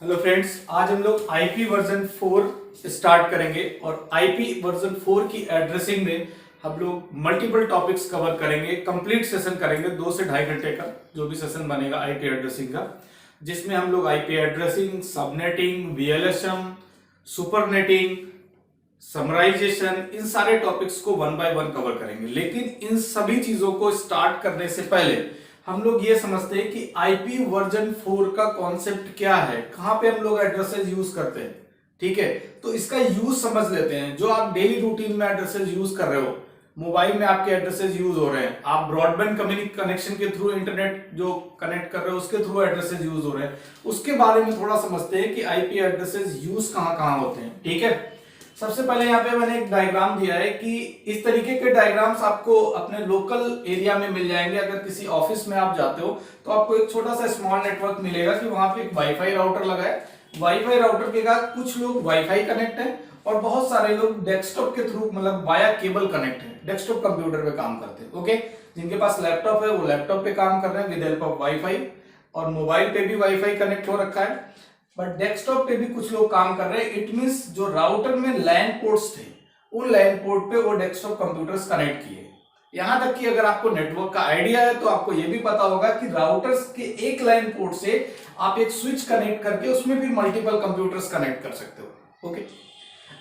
Hello friends, आज हम लोग आईपी वर्जन 4 स्टार्ट करेंगे और आईपी वर्जन 4 की एड्रेसिंग में हम लोग मल्टीपल टॉपिक्स कवर करेंगे। कंप्लीट सेशन करेंगे 2 से 2.5 घंटे का जो भी सेशन बनेगा आईपी एड्रेसिंग का, जिसमें हम लोग IP addressing, subnetting, VLSM, supernetting, summarization, इन सारे टॉपिक्स को 1 बाय 1 कवर करेंगे। लेकिन इन सभी चीजों को स्टार्ट करने से पहले हम लोग ये समझते हैं कि आईपी वर्जन 4 का कॉन्सेप्ट क्या है, कहां पे हम लोग एड्रेसेस यूज करते हैं। ठीक है, तो इसका यूज समझ लेते हैं। जो आप डेली रूटीन में एड्रेसेस यूज कर रहे हो, मोबाइल में आपके एड्रेसेस यूज हो रहे हैं, आप ब्रॉडबैंड कनेक्शन के थ्रू इंटरनेट जो कनेक्ट कर रहे हो उसके थ्रू एड्रेसेस यूज हो रहे हैं, उसके बारे में थोड़ा समझते हैं कि आईपी एड्रेसेस यूज कहां कहां होते हैं। ठीक है, सबसे पहले यहाँ पे मैंने एक डायग्राम दिया है कि इस तरीके के डायग्राम्स आपको अपने लोकल एरिया में मिल जाएंगे। अगर किसी ऑफिस में आप जाते हो तो आपको एक छोटा सा स्मॉल नेटवर्क मिलेगा कि वहां पे एक वाईफाई राउटर लगा है। वाईफाई राउटर के बाद कुछ लोग वाईफाई कनेक्ट है और बहुत सारे लोग डेस्कटॉप के थ्रू मतलब वाया केबल कनेक्ट है, डेस्कटॉप कंप्यूटर पे काम करते हैं। ओके, जिनके पास लैपटॉप है वो लैपटॉप पे काम कर रहे हैं विद हेल्प ऑफ वाईफाई, और मोबाइल पे भी वाईफाई कनेक्ट हो रखा है, बट डेस्कटॉप पे भी कुछ लोग काम कर रहे हैं। इट मींस जो राउटर में लैन पोर्ट्स थे उन लैन पोर्ट पे वो डेस्कटॉप कंप्यूटर्स कनेक्ट किए। यहां तक कि अगर आपको नेटवर्क का आइडिया है तो आपको यह भी पता होगा कि राउटर्स के एक लाइन पोर्ट से आप एक स्विच कनेक्ट करके उसमें भी मल्टीपल कंप्यूटर्स कनेक्ट कर सकते हो। ओके,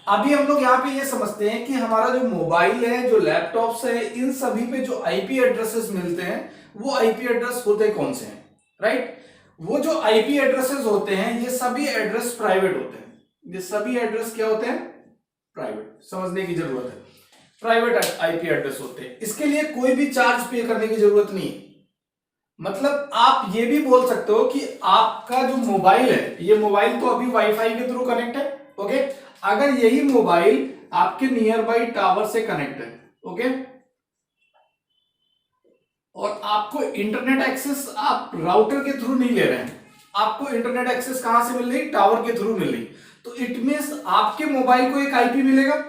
अभी हम लोग यहाँ पे ये समझते हैं कि हमारा जो मोबाइल है, जो लैपटॉप्स है, इन सभी पे जो आईपी एड्रेसेस मिलते हैं वो आईपी एड्रेस होते कौन से हैं। राइट, वो जो आईपी एड्रेसेस होते हैं ये सभी एड्रेस प्राइवेट होते हैं। ये सभी एड्रेस क्या होते हैं? प्राइवेट। समझने की जरूरत है, प्राइवेट आईपी एड्रेस होते हैं। इसके लिए कोई भी चार्ज पे करने की जरूरत नहीं है। मतलब आप ये भी बोल सकते हो कि आपका जो मोबाइल है, ये मोबाइल तो अभी वाईफाई के थ्रू कनेक्ट है। ओके, अगर यही मोबाइल आपके नियर बाई टावर से कनेक्ट है, ओके, और आपको इंटरनेट एक्सेस आप राउटर के थ्रू नहीं ले रहे हैं, आपको इंटरनेट एक्सेस कहां से मिल रही? टावर के थ्रू मिल रही। तो इट मींस आपके मोबाइल को एक आईपी मिलेगा,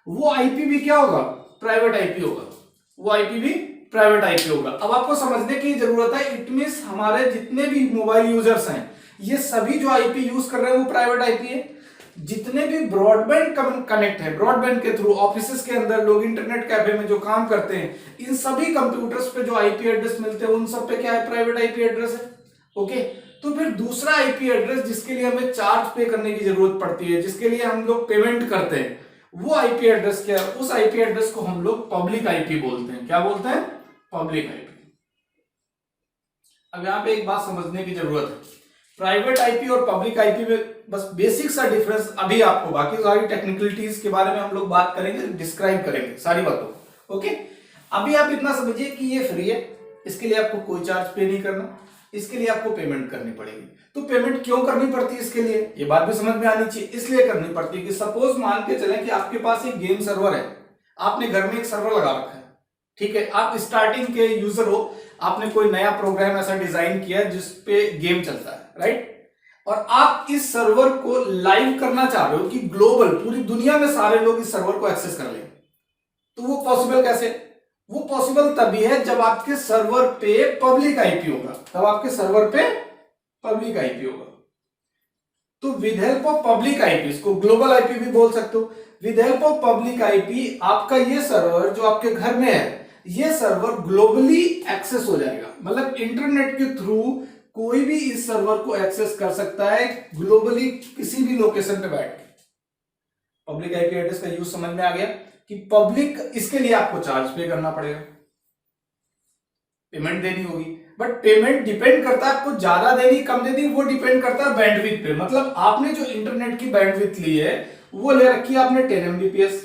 वो आईपी भी क्या होगा? प्राइवेट आईपी होगा। वो आईपी भी प्राइवेट आईपी होगा। अब आपको समझने की जरूरत है, इट मींस हमारे जितने भी मोबाइल यूजर्स हैं ये सभी जो आईपी यूज कर रहे हैं वो प्राइवेट आईपी है। जितने भी ब्रॉडबैंड कनेक्ट है, ब्रॉडबैंड के थ्रू ऑफिसेस के अंदर लोग इंटरनेट कैफे में जो काम करते हैं, इन सभी कंप्यूटर्स पे जो आईपी एड्रेस मिलते हैं उन सब पे क्या है? प्राइवेट आईपी एड्रेस है। ओके, तो फिर दूसरा आईपी एड्रेस जिसके लिए हमें चार्ज पे करने की जरूरत पड़ती है, जिसके लिए हम लोग पेमेंट करते हैं, वो आईपी एड्रेस क्या है? उस आईपी एड्रेस को हम लोग पब्लिक आईपी बोलते हैं। क्या बोलते हैं? Public IP. अब यहां पे एक बात समझने की जरूरत है, प्राइवेट आईपी और पब्लिक आईपी में बस बेसिक सा डिफरेंस अभी आपको, बाकी सारी टेक्निकलिटीज के बारे में हम लोग बात करेंगे, डिस्क्राइब करेंगे सारी बातों। ओके, अभी आप इतना समझिए कि ये फ्री है, इसके लिए आपको कोई चार्ज पे नहीं करना, इसके लिए आपको पेमेंट करनी पड़ेगी। तो पेमेंट क्यों करनी पड़ती है इसके लिए, ये बात भी समझ में आनी चाहिए। इसलिए करनी पड़ती है कि सपोज मान के चले कि आपके पास एक गेम सर्वर है, आपने घर में एक सर्वर लगा रखा है। ठीक है, आप स्टार्टिंग के यूजर हो, आपने कोई नया प्रोग्राम ऐसा डिजाइन किया जिसपे गेम चलता है, राइट, और आप इस सर्वर को लाइव करना चाह रहे हो कि ग्लोबल पूरी दुनिया में सारे लोग इस सर्वर को एक्सेस कर लें। तो वो पॉसिबल कैसे? वो पॉसिबल तभी है जब आपके सर्वर पे पब्लिक आईपी होगा, तब आपके सर्वर पे पब्लिक आईपी होगा। तो with help of public IP, इसको ग्लोबल आईपी भी बोल सकते हो, with help of public IP आपका ये सर्वर जो आपके घर में है, ये सर्वर ग्लोबली एक्सेस हो जाएगा। मतलब इंटरनेट के थ्रू कोई भी इस सर्वर को एक्सेस कर सकता है ग्लोबली, किसी भी लोकेशन पे बैठ के। पब्लिक आईपी एड्रेस का यूज समझ में आ गया कि पब्लिक, इसके लिए आपको चार्ज पे करना पड़ेगा, पेमेंट देनी होगी। बट पेमेंट डिपेंड करता है आपको ज्यादा देनी कम देनी, वो डिपेंड करता है बैंडविड्थ पे। मतलब आपने जो इंटरनेट की बैंडविड्थ ली है वो ले रखी है आपने 10 MBPS,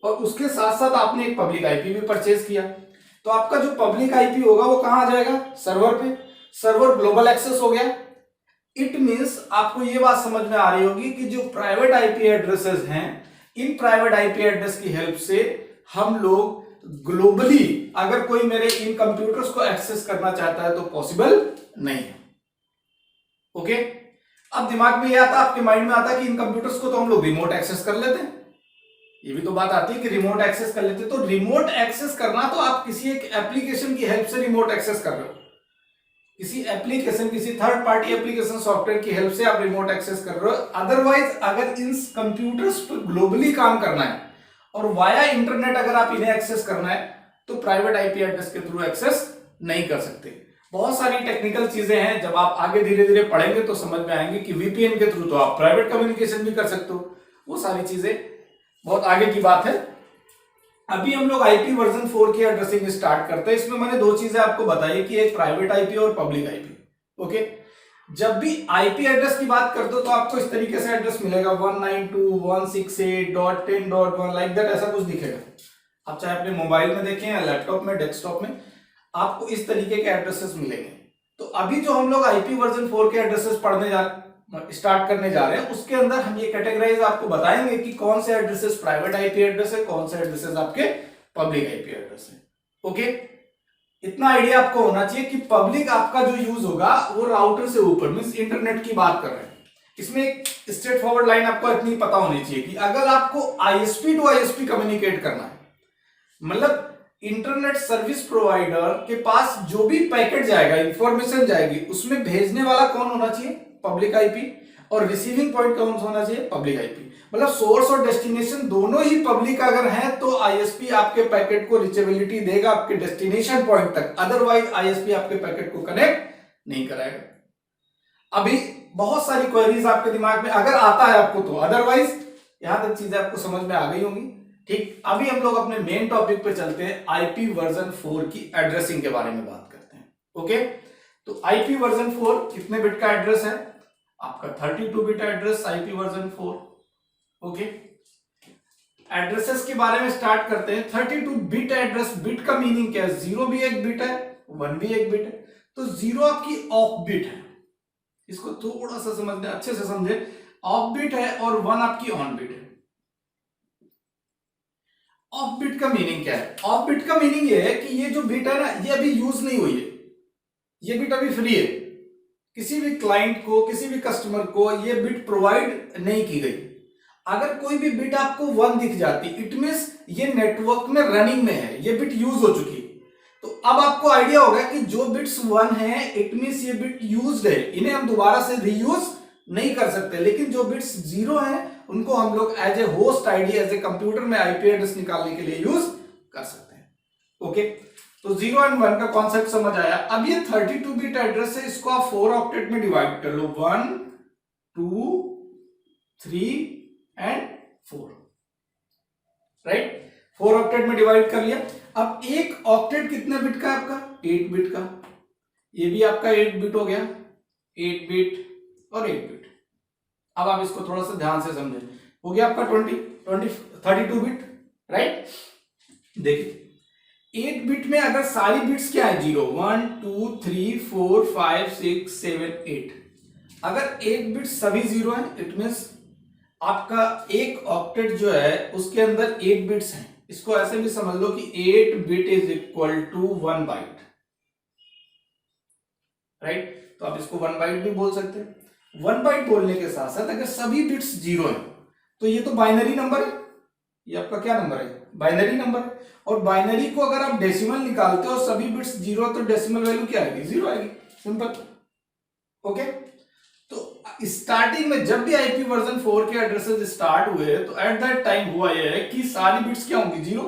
और उसके साथ साथ आपने एक पब्लिक आईपी भी परचेज किया। तो आपका जो पब्लिक आईपी होगा वो कहां आ जाएगा? सर्वर पे। सर्वर ग्लोबल एक्सेस हो गया। इट मींस आपको ये बात समझ में आ रही होगी कि जो प्राइवेट आईपी एड्रेसेस हैं, इन प्राइवेट आईपी एड्रेस की हेल्प से हम लोग ग्लोबली, अगर कोई मेरे इन कंप्यूटर्स को एक्सेस करना चाहता है तो पॉसिबल नहीं है। ओके, अब दिमाग में ये आता, आपके माइंड में आता कि इन कंप्यूटर्स को तो हम लोग रिमोट एक्सेस कर लेते हैं। ये भी तो बात आती है कि रिमोट एक्सेस कर लेते हैं। तो रिमोट एक्सेस करना तो आप किसी एक एप्लीकेशन की हेल्प से रिमोट एक्सेस कर रहे हो। किसी एप्लीकेशन, किसी थर्ड पार्टी एप्लीकेशन सॉफ्टवेयर की हेल्प से आप रिमोट एक्सेस कर रहे हो। अदरवाइज अगर इन कंप्यूटर्स पर ग्लोबली काम करना है और वाया इंटरनेट अगर आप इन्हें एक्सेस करना है तो प्राइवेट आईपी एड्रेस के थ्रू एक्सेस नहीं कर सकते। बहुत सारी टेक्निकल चीजें हैं, जब आप आगे धीरे धीरे पढ़ेंगे तो समझ में आएंगे कि वीपीएन के थ्रू तो आप प्राइवेट कम्युनिकेशन भी कर सकते हो। वो सारी चीजें बहुत आगे की बात है। अभी हम लोग आईपी वर्जन 4 की एड्रेसिंग स्टार्ट करते हैं। इसमें मैंने दो चीजें आपको बताई कि एक प्राइवेट आईपी और पब्लिक आईपी। ओके, जब भी आईपी एड्रेस की बात करते हो तो आपको इस तरीके से एड्रेस मिलेगा 192.168.10.1 लाइक दैट, ऐसा कुछ दिखेगा। आप चाहे अपने मोबाइल में देखें या लैपटॉप में, डेस्कटॉप में, आपको इस तरीके के एड्रेसेस मिलेंगे। तो अभी जो हम लोग आईपी वर्जन 4 के एड्रेसेस स्टार्ट करने जा रहे हैं, उसके अंदर हम ये कैटेगराइज आपको बताएंगे कि कौन से एड्रेसेस प्राइवेट आईपी एड्रेस है, कौन से एड्रेसेस आपके पब्लिक आईपी एड्रेस है। ओके, इतना आइडिया आपको होना चाहिए कि पब्लिक आपका जो यूज होगा वो राउटर से ऊपर, मींस इंटरनेट की बात कर रहे हैं। इसमें एक स्ट्रेट फॉरवर्ड लाइन आपको इतनी पता होनी चाहिए कि अगर आपको आईएसपी टू आईएसपी कम्युनिकेट करना है, मतलब इंटरनेट सर्विस प्रोवाइडर के पास जो भी पैकेट जाएगा, इंफॉर्मेशन जाएगी, उसमें भेजने वाला कौन होना चाहिए? पब्लिक आईपी, और रिसीविंग पॉइंट कौन सा होना चाहिए? Public IP. मतलब सोर्स और डेस्टिनेशन दोनों ही पब्लिक अगर है तो आईएसपी आपके पैकेट को रिचेबिलिटी देगा आपके डेस्टिनेशन पॉइंट तक, अदरवाइज आईएसपी आपके पैकेट को कनेक्ट नहीं कराएगा। अभी बहुत सारी क्वेरीज आपके दिमाग में अगर आता है आपको तो, अदरवाइज यहां तक चीजें आपको समझ में आ गई होंगी। ठीक, अभी हम लोग अपने मेन टॉपिक पे चलते हैं, आईपी वर्जन 4 की एड्रेसिंग के बारे में बात करते हैं। ओके, तो आईपी वर्जन 4 कितने बिट का एड्रेस है? आपका 32 bit address IP version 4। Okay, addresses के बारे में स्टार्ट करते हैं। 32 बिट एड्रेस, बिट का मीनिंग क्या है? 0 भी एक बिट है, 1 भी एक बिट है। तो 0 आपकी ऑफ बिट है, इसको थोड़ा सा समझने, अच्छे से समझे। ऑफ बिट है और 1 आपकी ऑन बिट है। ऑफ बिट का मीनिंग क्या है? ऑफ बिट का मीनिंग ये है कि ये जो बिट है ना, ये अभी यूज नहीं हुई है, ये बिट अभी फ्री है। किसी भी क्लाइंट को, किसी भी कस्टमर को ये बिट प्रोवाइड नहीं की गई। अगर कोई भी बिट आपको 1 दिख जाती, इट मींस ये नेटवर्क में रनिंग में है, ये बिट यूज हो चुकी। तो अब आपको आइडिया होगा कि जो बिट्स 1 है, इट मींस ये बिट यूज्ड है, इन्हें हम दोबारा से रीयूज नहीं कर सकते। लेकिन जो बिट्स 0 हैं उनको हम लोग as a host ID, as a computer में आईपी एड्रेस निकालने के लिए यूज कर सकते हैं। ओके, तो 0 एंड 1 का कॉन्सेप्ट समझ आया। अब ये 32 बिट एड्रेस है, इसको आप 4 ऑक्टेट में डिवाइड कर लो, 1 2 3 एंड 4, राइट? 4 ऑक्टेट में डिवाइड कर लिया। अब एक ऑक्टेट कितने बिट का है आपका? 8 बिट का। ये भी आपका 8 बिट हो गया, 8 बिट और 8 बिट। अब आप इसको थोड़ा सा ध्यान से समझें। हो गया आपका 32 बिट, राइट? देखिए 8 बिट में अगर सारी बिट्स क्या है? 0 1 2 3 4 5 6 7 8। अगर एक बिट सभी 0 है, इट मींस आपका एक ऑक्टेट जो है उसके अंदर 8 बिट्स हैं। इसको ऐसे भी समझ लो कि 8 bit is equal to 1 byte, right? तो आप इसको 1 बाइट भी बोल सकते हैं। 1 बाइट बोलने के साथ साथ अगर सभी बिट्स 0 है तो ये तो बाइनरी नंबर है, ये आपका क्या नंबर है? Binary number. और बाइनरी को अगर आप डेसिमल निकालते हो और सभी बिट्स 0 तो डेसिमल वैल्यू क्या आएगी? 0 आएगी, सिंपल। ओके, तो स्टार्टिंग में जब भी आईपी वर्जन 4 के एड्रेसेस स्टार्ट हुए तो एट दैट टाइम हुआ यह है कि सारी बिट्स क्या होंगी? 0।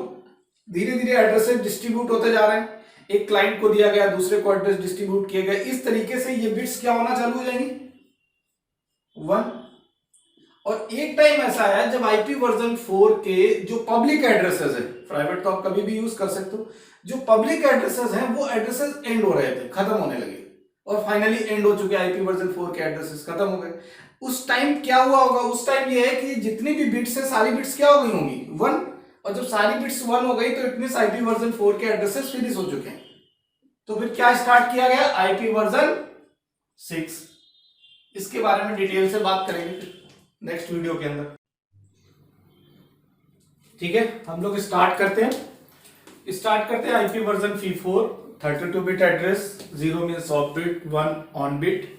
धीरे धीरे एड्रेसेस डिस्ट्रीब्यूट होते जा रहे हैं, एक क्लाइंट को दिया गया, दूसरे को एड्रेस डिस्ट्रीब्यूट किए गए, इस तरीके से ये बिट्स क्या होना चालू हो जाएंगी? 1। और एक टाइम ऐसा आया जब आईपी वर्जन 4 के जो पब्लिक एड्रेसेस है, प्राइवेट तो आप कभी भी यूज कर सकते हो, जो पब्लिक एड्रेसेस हैं वो एड्रेसेस एंड हो रहे थे, खत्म होने लगे, और फाइनली एंड हो चुके। आईपी वर्जन 4 के एड्रेसेस खत्म हो गए। उस टाइम क्या हुआ होगा? उस टाइम ये है कि जितनी भी बिट्स है सारी बिट्स क्या हो गई होंगी? 1। और जब सारी बिट्स 1 हो गई तो इट मींस आईपी वर्जन 4 के एड्रेसेस फिनिश हो चुके हैं। तो फिर क्या स्टार्ट किया गया? IP version 6। इसके बारे में डिटेल से बात करेंगे नेक्स्ट वीडियो के अंदर, ठीक है? हम लोग स्टार्ट करते हैं IP version 4, 32 bit address, 0 means of bit, 1 on bit.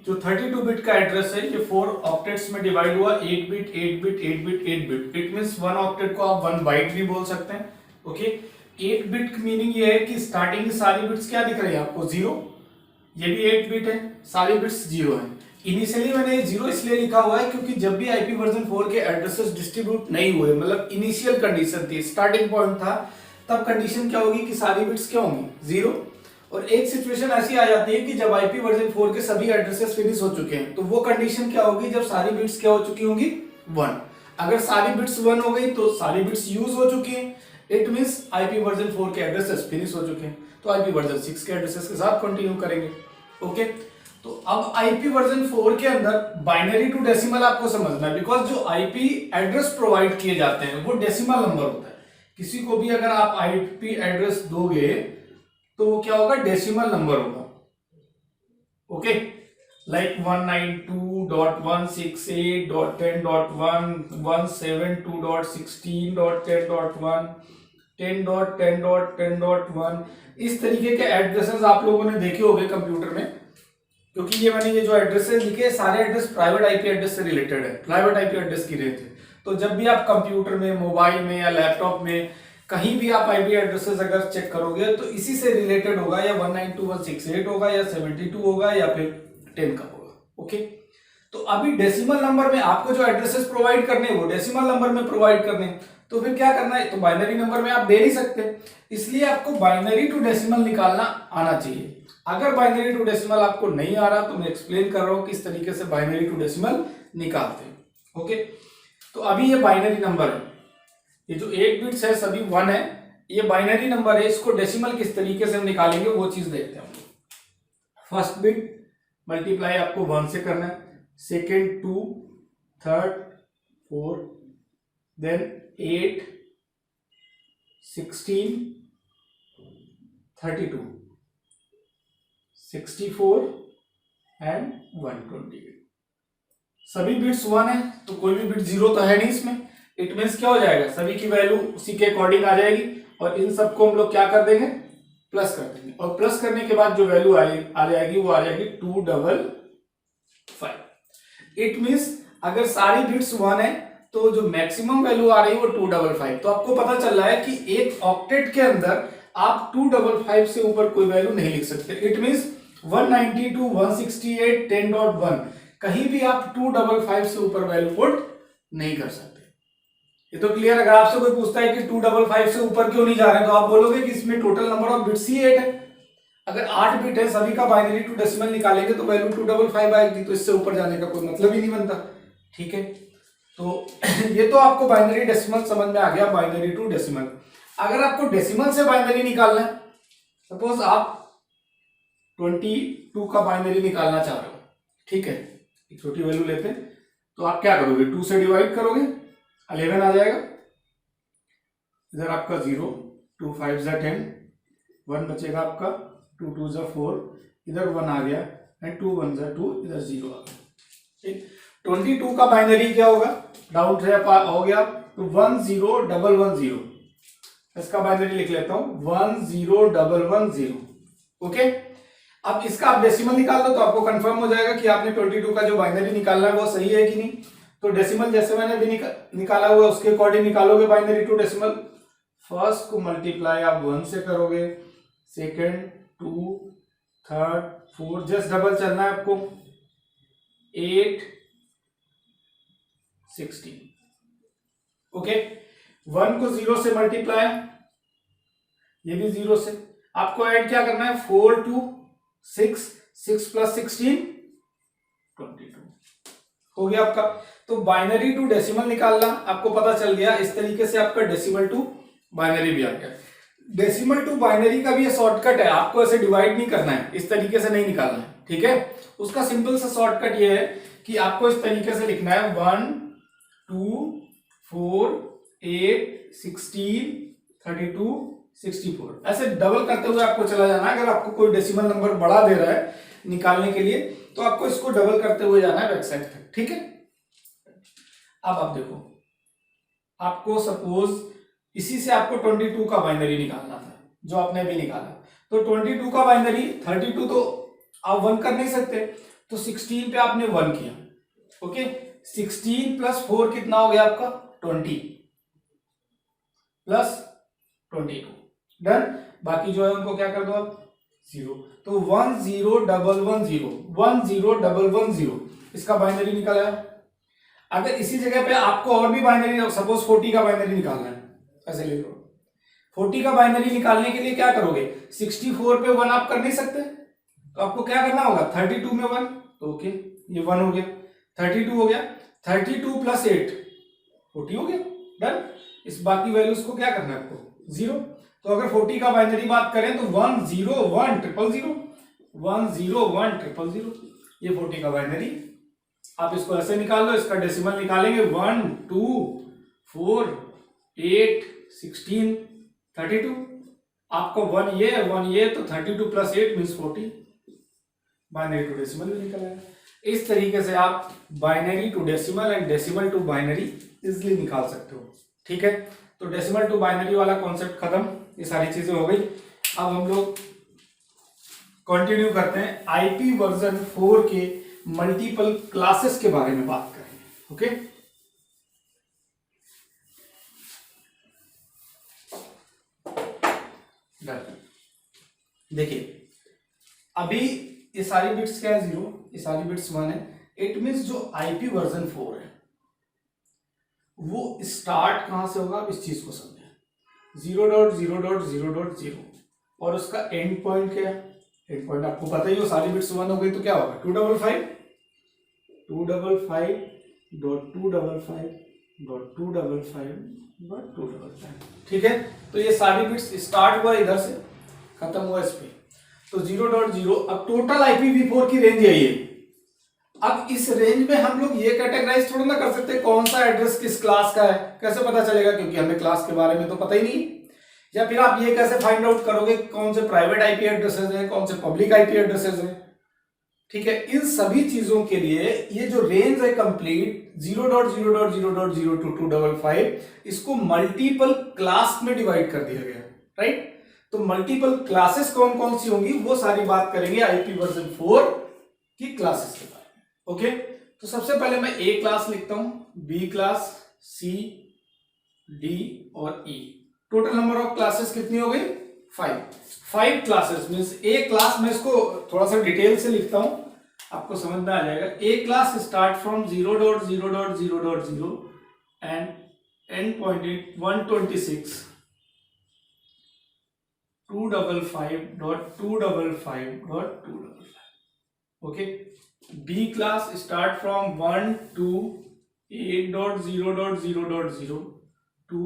जो 32 बिट का एड्रेस है ये 4 ऑक्टेट्स में डिवाइड हुआ, 8 bit 8 bit 8 bit 8 bit. It means 1 octet को आप 1 बाइट भी बोल सकते हैं। ओके, 8 बिट मीनिंग ये है कि स्टार्टिंग की सारी बिट्स क्या दिख रही है आपको? 0। ये भी 8 बिट है, सारे बिट्स 0 है। इनिशियली मैंने 0 इसलिए लिखा हुआ है क्योंकि जब भी आईपी वर्जन 4 के एड्रेसेस डिस्ट्रीब्यूट नहीं हुए, मतलब इनिशियल कंडीशन थी, स्टार्टिंग पॉइंट था, तब कंडीशन क्या होगी कि सारी बिट्स क्या होंगी 0। और एक सिचुएशन ऐसी आ जाती है कि जब आईपी वर्जन 4 के सभी एड्रेसेस फिनिश हो चुके हैं, तो वो कंडीशन क्या होगी जब सारी बिट्स क्या हो चुकी होंगी 1। अगर सारी बिट्स 1 हो गई तो सारी बिट्स यूज हो चुकी हैं, इट मींस आईपी वर्जन 4 के एड्रेसेस फिनिश हो चुके हैं, तो आईपी वर्जन 6 के एड्रेसेस के साथ कंटिन्यू करेंगे। ओके, तो अब आईपी वर्जन 4 के अंदर बाइनरी टू डेसिमल आपको समझना है, बिकॉज जो आईपी एड्रेस प्रोवाइड किए जाते हैं वो डेसिमल नंबर होता है। किसी को भी अगर आप आईपी एड्रेस दोगे तो वो क्या होगा, डेसिमल नंबर होगा। ओके, लाइक 192.168.10.1, 172.16.10.1, 10.10.10.1, इस तरीके के एड्रेसेस आप लोगों ने देखे होंगे कंप्यूटर में, क्योंकि ये मैंने ये जो एड्रेसेस लिखे सारे एड्रेस प्राइवेट आईपी एड्रेस से रिलेटेड है, प्राइवेट आईपी एड्रेस की रेंज है। तो जब भी आप कंप्यूटर में, मोबाइल में या लैपटॉप में कहीं भी आप आईपी एड्रेसेस अगर चेक करोगे तो इसी से रिलेटेड होगा, या 192.168 होगा, या 72 होगा, या फिर 10 का होगा। ओके, तो अभी डेसिमल नंबर में आपको जो एड्रेसेस प्रोवाइड करने हैं वो डेसिमल नंबर में प्रोवाइड करने हैं, तो फिर क्या करना है, तो बाइनरी नंबर में आप दे नहीं सकते, इसलिए आपको बाइनरी टू डेसिमल निकालना आना चाहिए। अगर बाइनरी टू डेसिमल आपको नहीं आ रहा तो मैं एक्सप्लेन कर रहा हूं किस तरीके से बाइनरी टू डेसिमल निकालते हैं। ओके, तो अभी ये बाइनरी नंबर है, ये जो 8 बिट्स है सभी 1 है, ये बाइनरी नंबर है, इसको डेसिमल किस तरीके से हम निकालेंगे वो चीज देखते हैं। फर्स्ट बिट मल्टीप्लाई आपको 1 से करना है, सेकेंड 2, थर्ड 4, देन 8, 16, 32, 64 एंड 128। सभी बिट्स 1 है तो कोई भी बिट 0 तो है नहीं इसमें, इट मींस क्या हो जाएगा, सभी की वैल्यू उसी के अकॉर्डिंग आ जाएगी, और इन सबको हम लोग क्या कर देंगे, प्लस कर देंगे, और प्लस करने के बाद जो वैल्यू आ जाएगी वो आ जाएगी 255। इट मींस अगर सारी बिट्स 1 है तो जो मैक्सिमम वैल्यू आ रही है वो 255। तो आपको पता चल रहा है कि एक ऑक्टेट के अंदर आप 255 से ऊपर कोई वैल्यू नहीं लिख सकते। इट मींस 192, 168, 10.1 कहीं भी आप 255 से ऊपर वैल्यू पुट नहीं कर सकते। ये तो क्लियर। अगर आपसे कोई पूछता है कि 255 से ऊपर क्यों नहीं जा रहे हैं, तो आप बोलोगे कि इसमें टोटल नंबर ऑफ बिट्स ही 8 है। अगर 8 बिट है, सभी का बाइनरी टू डेसिमल निकालेंगे तो वैल्यू 255 आएगी, तो इससे ऊपर जाने का कोई मतलब ही नहीं बनता। ठीक है, तो ये तो आपको बाइनरी डेसिमल समझ में आ गया, बाइनरी टू डेसिमल। अगर आपको डेसिमल से बाइनरी निकालना है, सपोज आप 22 का बाइनरी निकालना चाह रहे हो, ठीक है, एक छोटी वैल्यू लेते हैं, तो आप क्या करोगे, 2 से डिवाइड करोगे, 11 आ जाएगा, इधर आपका 0, 2 5 जा 10, 1 बचेगा आपका, 2 2 जा 4, इधर 1 आ गया, एंड 2 1 जा 2, इधर 0 आ गया। ठीक, 22 का बाइनरी क्या होगा, डाउट हो गया, तो 10110, इसका बाइनरी लिख लेता हूं 10110। ओके, अब इसका आप डेसिमल निकाल लो तो आपको कंफर्म हो जाएगा कि आपने 22 का जो बाइनरी निकालना है वो सही है कि नहीं। तो डेसिमल जैसे मैंने भी निकाला हुआ उसके अकॉर्डिंग निकालोगे बाइनरी टू डेसिमल। फर्स्ट को मल्टीप्लाई आप 1 से करोगे, सेकेंड 2, थर्ड 4, जस्ट डबल चलना है आपको, 8 16। ओके, 1 को 0 से मल्टीप्लाई, ये भी 0 से, आपको ऐड क्या करना है, 4 2 6, 6 प्लस 16 22 हो गया आपका। तो बाइनरी टू डेसिमल निकालना आपको पता चल गया। इस तरीके से आपका डेसिमल टू बाइनरी भी आ गया। डेसिमल टू बाइनरी का भी ये शॉर्टकट है, आपको ऐसे डिवाइड नहीं करना है, इस तरीके से नहीं निकालना है, ठीक है। उसका सिंपल सा शॉर्टकट ये है कि आपको इस तरीके से लिखना है 1 2 4 8 16 32 64, ऐसे डबल करते हुए आपको चला जाना है। अगर आपको कोई डेसिमल नंबर बड़ा दे रहा है निकालने के लिए तो आपको इसको डबल करते हुए जाना है बैक साइड तक, ठीक है। अब आप देखो, आपको सपोज इसी से आपको 22 का बाइनरी निकालना था जो आपने अभी निकाला, तो 22 का बाइनरी 32 तो आप 1 कर नहीं सकते, तो 16 पे आपने 1 किया। ओके, 16 प्लस 4 कितना हो गया आपका 20 प्लस 22, डन। बाकी जो है उनको क्या कर दो आप 0। तो 101110 इसका बाइनरी निकाला है। अगर इसी जगह पे आपको और भी बाइनरी, सपोज 40 का बाइनरी निकालना है, ऐसे ले लो। 40 का बाइनरी निकालने के लिए क्या करोगे, 64 पे 1 आप कर नहीं सकते, तो आपको क्या करना होगा, 32 में 1, तो ओके ये 1 हो गया, 32 हो गया, 32 प्लस 8 40 हो गया, डन। इस बाकी वैल्यूज को क्या करना है आपको, 0। तो अगर 40 का बाइनरी बात करें तो 101000, 101000, ये 40 का बाइनरी। आप इसको ऐसे निकाल लो, इसका डेसिमल निकालेंगे 1 2 4 8 16 32, आपको 1 ये तो 32 plus 8 means 40, binary to decimal भी निकल आएगा। इस तरीके से आप binary to decimal and decimal to binary easily निकाल सकते हो, ठीक है। तो डेसिमल टू बाइनरी वाला कॉन्सेप्ट खत्म, ये सारी चीजें हो गई। अब हम लोग कंटिन्यू करते हैं, आईपी वर्जन 4 के मल्टीपल क्लासेस के बारे में बात करेंगे, ओके। देखिए अभी ये सारी बिट्स क्या है, 0, ये सारी बिट्स 1 है। इट मीन्स जो आईपी वर्जन 4 है वो स्टार्ट कहां से होगा, आप इस चीज को समझें, 0.0.0.0 और उसका एंड पॉइंट क्या है, एंड पॉइंट आपको पता ही हो, सारी बिट्स 1 हो गई तो क्या होगा, 255.255.255.255, ठीक है। तो ये सारी बिट्स स्टार्ट हुआ इधर से, खत्म हुआ इस पे, तो 0.0। अब टोटल IPv4 की रेंज है ये। अब इस रेंज में हम लोग ये कैटेगराइज थोड़ा ना कर सकते कौन सा एड्रेस किस क्लास का है, कैसे पता चलेगा, क्योंकि हमें क्लास के बारे में तो पता ही नहीं। या फिर आप ये कैसे फाइंड आउट करोगे कौन से प्राइवेट आईपी एड्रेसेस हैं, कौन से पब्लिक आईपी एड्रेसेस हैं, ठीक है। इन सभी चीजों के लिए ये जो रेंज है कंप्लीट 0.0.0.0 to 255, इसको मल्टीपल क्लास में डिवाइड कर दिया गया, राइट। तो मल्टीपल क्लासेस कौन कौन सी होंगी वो सारी बात करेंगे आईपी वर्जन 4 की क्लासेस के बारे में, ओके। तो सबसे पहले मैं ए क्लास लिखता हूं, बी क्लास, सी, डी और ई। टोटल नंबर ऑफ क्लासेस कितनी हो गई, 5 क्लासेस मींस ए क्लास। मैं इसको थोड़ा सा डिटेल से लिखता हूं, आपको समझ में आ जाएगा। A class start from 0.0.0.0 and end point it 126.255.255.255, okay. B class start from 1 to 8.0.0.0 to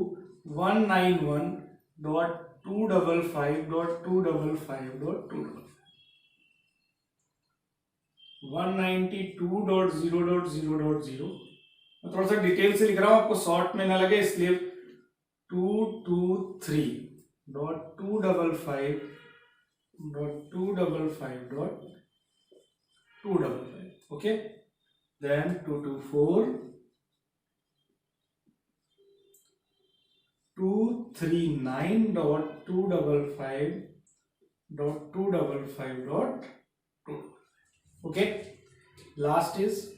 191.255.255.255, 192.0.0.0। मैं थोड़ा सा डिटेल से लिख रहा हूं, आपको शॉर्ट में ना लगे इसलिए 223.255.255.255, okay. Then 224, 239.255.255.2, okay. Last is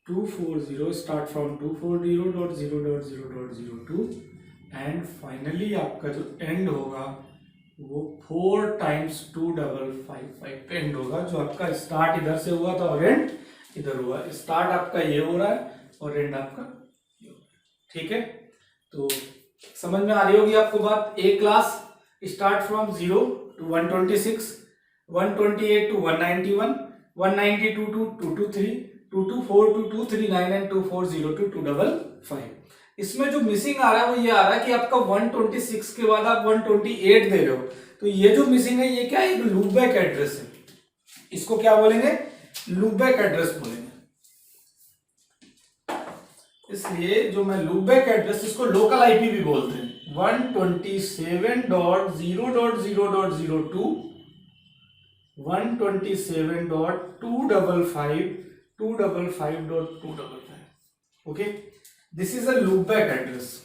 240, start from 240.0.0.0.2 and finally आपका जो एंड होगा वो 4 टाइम्स 2555 पे एंड होगा। जो आपका स्टार्ट इधर से हुआ था और एंड इधर हुआ, स्टार्ट आपका ये हो रहा है और एंड आपका ये हो रहा है, ठीक है। तो समझ में आ रही होगी आपको बात। ए class start from 0 to 126, 128 to 191, 192 to 223, 224 to 239 and 240 to 255। इसमें जो मिसिंग आ रहा है वो ये आ रहा है कि आपका 126 के बाद आप 128 दे रहे हो, तो ये जो मिसिंग है ये क्या है, एक लूपबैक एड्रेस है। इसको क्या बोलेंगे, लूपबैक एड्रेस बोलेंगे। इसलिए जो मैं लूपबैक एड्रेस, इसको लोकल आईपी भी बोलते हैं, 127.0.0.0 127.255.255.255, okay. This is a loopback address.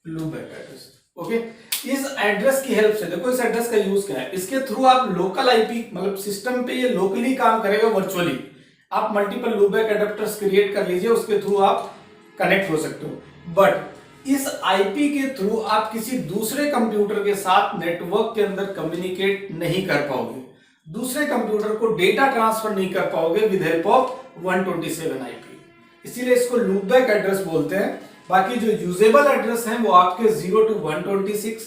Loopback address, okay. इस एड्रेस की हेल्प से देखो, इस एड्रेस का यूज क्या है, इसके थ्रू आप लोकल आईपी मतलब सिस्टम पे ये लोकली काम करेगा वर्चुअली। आप मल्टीपल लूपबैक एडेप्टर्स क्रिएट कर लीजिए, उसके थ्रू आप कनेक्ट हो सकते हो। बट इस आईपी के थ्रू आप किसी दूसरे कंप्यूटर के साथ नेटवर्क के अंदर कम्युनिकेट नहीं कर पाओगे, दूसरे कंप्यूटर को डेटा ट्रांसफर नहीं कर पाओगे विद हेल्प ऑफ 127 आईपी। इसीलिए इसको लूपबैक एड्रेस बोलते हैं। बाकी जो यूजेबल एड्रेस हैं वो आपके 0 to 126,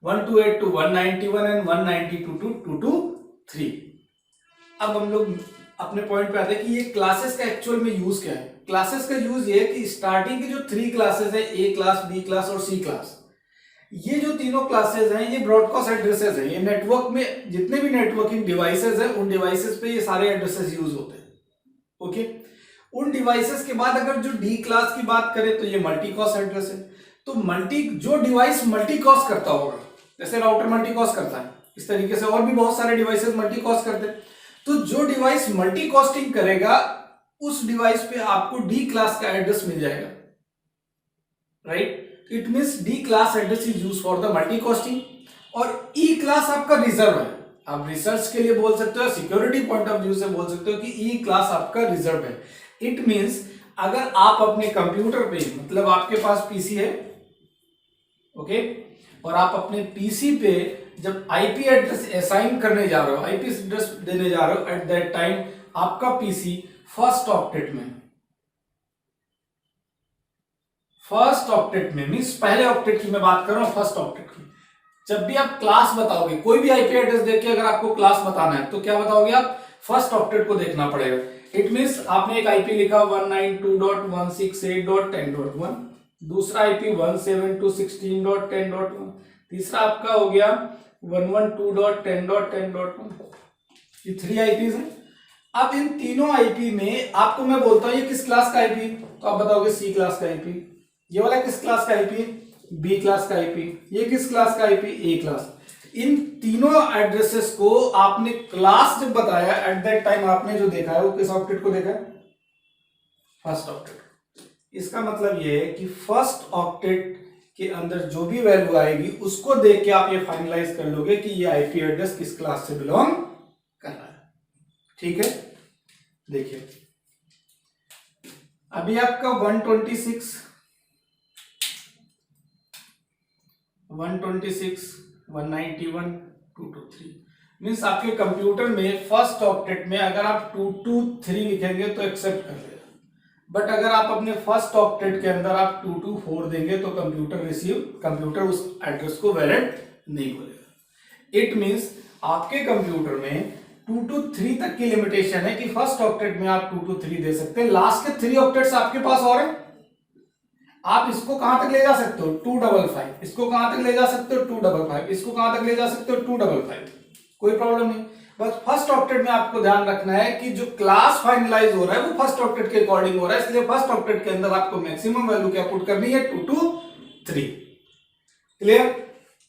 128 to 191 एंड 192 to 223। अब हम लोग अपने पॉइंट पे आते हैं कि ये क्लासेस का एक्चुअल में यूज क्या है। क्लासेस का यूज ये है कि स्टार्टिंग की जो 3 क्लासेस है, ए क्लास, बी क्लास और सी क्लास, ये जो तीनों क्लासेस हैं ये ब्रॉडकास्ट एड्रेसेस हैं। ये नेटवर्क में जितने भी नेटवर्किंग डिवाइसेस हैं उन डिवाइसेस पे ये सारे एड्रेसेस यूज होते हैं। ओके, उन डिवाइसेस के बाद अगर जो डी क्लास की बात करें तो ये मल्टीकास्ट एड्रेस है। तो जो डिवाइस मल्टीकास्ट करता होगा, जैसे राउटर मल्टीकास्ट करता है, इस तरीके से और भी बहुत सारे डिवाइसेस मल्टीकास्ट करते हैं। तो जो डिवाइस मल्टीकास्टिंग करेगा उस डिवाइस पे आपको डी क्लास का एड्रेस मिल जाएगा, right. It means D class address is use for the multicasting. और ई क्लास आपका रिजर्व है। आप रिसर्च के लिए बोल सकते हो, सिक्योरिटी पॉइंट ऑफ व्यू से बोल सकते हो कि ई क्लास आपका रिजर्व है। इट मींस अगर आप अपने कंप्यूटर पे, मतलब आपके पास पीसी है, ओके, और आप अपने पीसी पे जब आईपी एड्रेस असाइन करने जा रहे हो, आईपी एड्रेस देने जा रहे हो, एट दैट टाइम आपका पीसी फर्स्ट ऑक्टेट में मींस पहले ऑक्टेट की मैं बात कर रहा हूं, फर्स्ट ऑक्टेट की। जब भी आप क्लास बताओगे, कोई भी आईपी एड्रेस देख के अगर आपको क्लास बताना है तो क्या बताओगे आप? फर्स्ट ऑक्टेट को देखना पड़ेगा। इट मींस आपने एक आईपी लिखा 192.168.10.1, दूसरा आईपी 172.16.10.1, तीसरा आपका हो गया 112.10.10.1। ये 3 आईपीज हैं। अब इन तीनों आईपी में आपको मैं बोलता हूं ये किस क्लास का आईपी, तो आप बताओगे सी क्लास का आईपी। ये वाला किस क्लास का आईपी? बी क्लास का आईपी। ये किस क्लास का आईपी? ए क्लास। इन तीनों एड्रेसेस को आपने क्लास जब बताया, एट दैट टाइम आपने जो देखा है वो किस ऑक्टेट को देखा है? First octet. इसका मतलब ये है कि फर्स्ट ऑक्टेट के अंदर जो भी वैल्यू आएगी उसको देख के आप ये फाइनलाइज कर लोगे कि ये आईपी एड्रेस किस क्लास से बिलोंग कर रहा है। ठीक है, देखिए अभी आपका 126, 191, 223 मीन्स आपके कंप्यूटर में फर्स्ट ऑक्टेट में अगर आप 223 लिखेंगे तो एक्सेप्ट कर लेगा, बट अगर आप अपने फर्स्ट ऑक्टेट के अंदर आप 224 देंगे तो कंप्यूटर उस एड्रेस को वैलिड नहीं बोलेगा। इट मींस आपके कंप्यूटर में 2 to 3 तक की लिमिटेशन है कि फर्स्ट ऑक्टेट में आप 2 to 3 दे सकते हैं। लास्ट के 3 ऑक्टेट्स आपके पास और हैं। आप इसको कहां तक ले जा सकते हो? 255। इसको कहां तक ले जा सकते हो? 255। इसको कहां तक ले जा सकते हो? 255। कोई प्रॉब्लम नहीं। बस फर्स्ट ऑक्टेट में आपको ध्यान रखना है कि जो क्लास फाइनलाइज हो रहा है वो फर्स्ट ऑक्टेट के अकॉर्डिंग हो रहा है, इसलिए फर्स्ट ऑक्टेट के अंदर आपको मैक्सिमम वैल्यू क्या पुट करनी है? 2 to 3। Clear?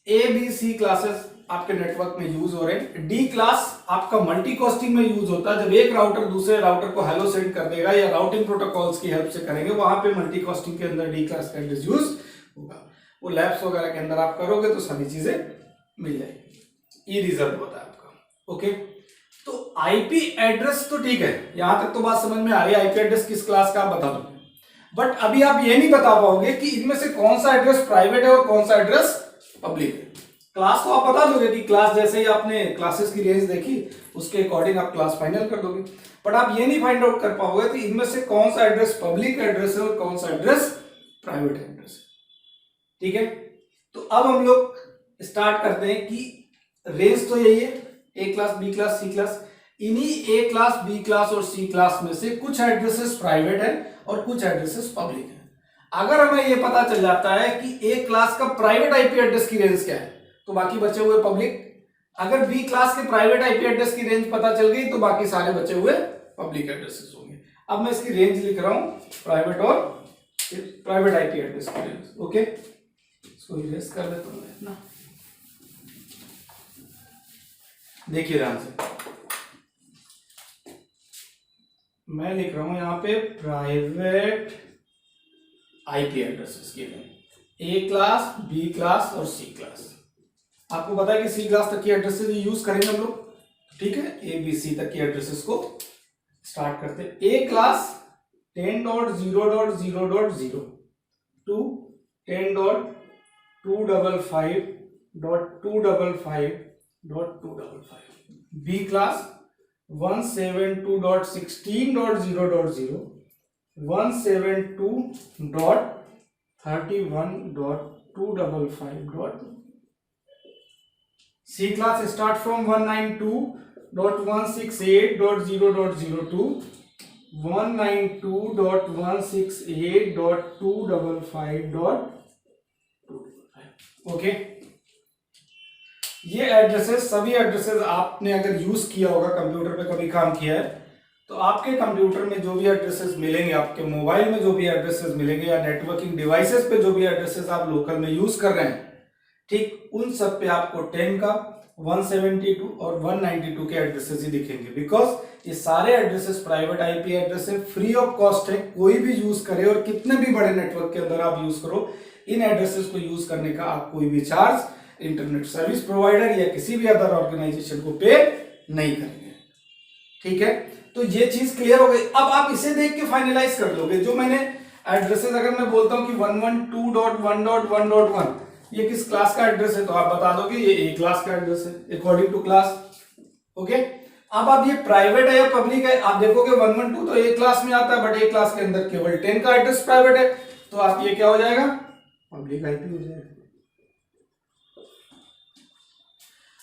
A B C classes आपके नेटवर्क में यूज हो रहे हैं। डी क्लास आपका मल्टीकास्टिंग में यूज होता है। जब एक राउटर दूसरे राउटर को हेलो सेंड कर देगा या राउटिंग प्रोटोकॉल्स की हेल्प से करेंगे, वहां पे मल्टीकास्टिंग के अंदर डी क्लास का एड्रेस यूज होगा। वो लैब्स वगैरह के अंदर आप करोगे तो सभी चीजें मिल जाएगी। ई रिजर्व होता है आपका। ओके, तो आईपी एड्रेस तो ठीक है, यहां तक तो बात समझ में आ रही है। आईपी एड्रेस किस क्लास का आप बता दोगे, बट अभी आप ये नहीं बता पाओगे कि इनमें से कौन सा एड्रेस प्राइवेट है और कौन सा एड्रेस पब्लिक है। क्लास तो आप बता दोगे कि क्लास जैसे ही आपने क्लासेस की रेंज देखी उसके अकॉर्डिंग आप क्लास फाइनल कर दोगे, बट आप ये नहीं फाइंड आउट कर पाओगे कि इनमें से कौन सा एड्रेस पब्लिक एड्रेस है और कौन सा एड्रेस प्राइवेट एड्रेस है। ठीक है, तो अब हम लोग स्टार्ट करते हैं कि रेंज तो यही है, ए क्लास, बी क्लास, सी क्लास। इन्हीं ए क्लास, बी क्लास और सी क्लास में से कुछ एड्रेसेस प्राइवेट है और कुछ एड्रेसेस पब्लिक है। अगर हमें यह पता चल जाता है कि ए क्लास का प्राइवेट आईपी एड्रेस की रेंज क्या है तो बाकी बचे हुए पब्लिक। अगर बी क्लास के प्राइवेट आईपी एड्रेस की रेंज पता चल गई तो बाकी सारे बचे हुए पब्लिक एड्रेसेस होंगे। अब मैं इसकी रेंज लिख रहा हूं, प्राइवेट और प्राइवेट आईपी एड्रेस की रेंज। ओके, इसको इरेज कर देता हूं ना। देखिए ध्यान से, मैं लिख रहा हूं यहां पे प्राइवेट आईपी एड्रेसेस की रेंज, ए क्लास, बी क्लास और सी क्लास। आपको पता है कि सी क्लास तक की एड्रेसेस यूज करेंगे हम लोग, ठीक है। ए बी सी तक की एड्रेसेस को स्टार्ट करते हैं। A class 10.0.0.0 to 10.255.255.255. B class 172.16.0.0, 172.31.255. C class start from 192.168.0.0 192.168.255.255. Okay, ये एड्रेसेस, सभी एड्रेसेस आपने अगर यूज किया होगा, कंप्यूटर पे कभी काम किया है, तो आपके कंप्यूटर में जो भी एड्रेसेस मिलेंगे, आपके मोबाइल में जो भी एड्रेसेस मिलेंगे, या नेटवर्किंग डिवाइसेस पे जो भी एड्रेसेस आप लोकल में यूज कर रहे हैं, ठीक उन सब पे आपको 10 का, 172 और 192 के एड्रेसेस ही दिखेंगे। बिकॉज ये सारे एड्रेसेस प्राइवेट आईपी एड्रेस है, फ्री ऑफ कॉस्ट है, कोई भी यूज करे और कितने भी बड़े नेटवर्क के अंदर आप यूज करो, इन एड्रेसेस को यूज करने का आप कोई भी चार्ज इंटरनेट सर्विस प्रोवाइडर या किसी भी अदर ऑर्गेनाइजेशन को पे नहीं करेंगे। ठीक है, तो ये चीज क्लियर हो गई। अब आप इसे देख के फाइनलाइज कर लोगे। जो मैंने एड्रेसेस, अगर मैं बोलता हूं कि 112.1.1.1 ये किस क्लास का एड्रेस है, तो आप बता दोगे ये ए क्लास का एड्रेस है अकॉर्डिंग टू क्लास। ओके, अब आप ये प्राइवेट है या पब्लिक है, आप देखोगे 112 तो ए क्लास में आता है, बट ए क्लास के अंदर केवल 10 का एड्रेस प्राइवेट है, तो आप ये क्या हो जाएगा, पब्लिक आईपी हो जाएगा।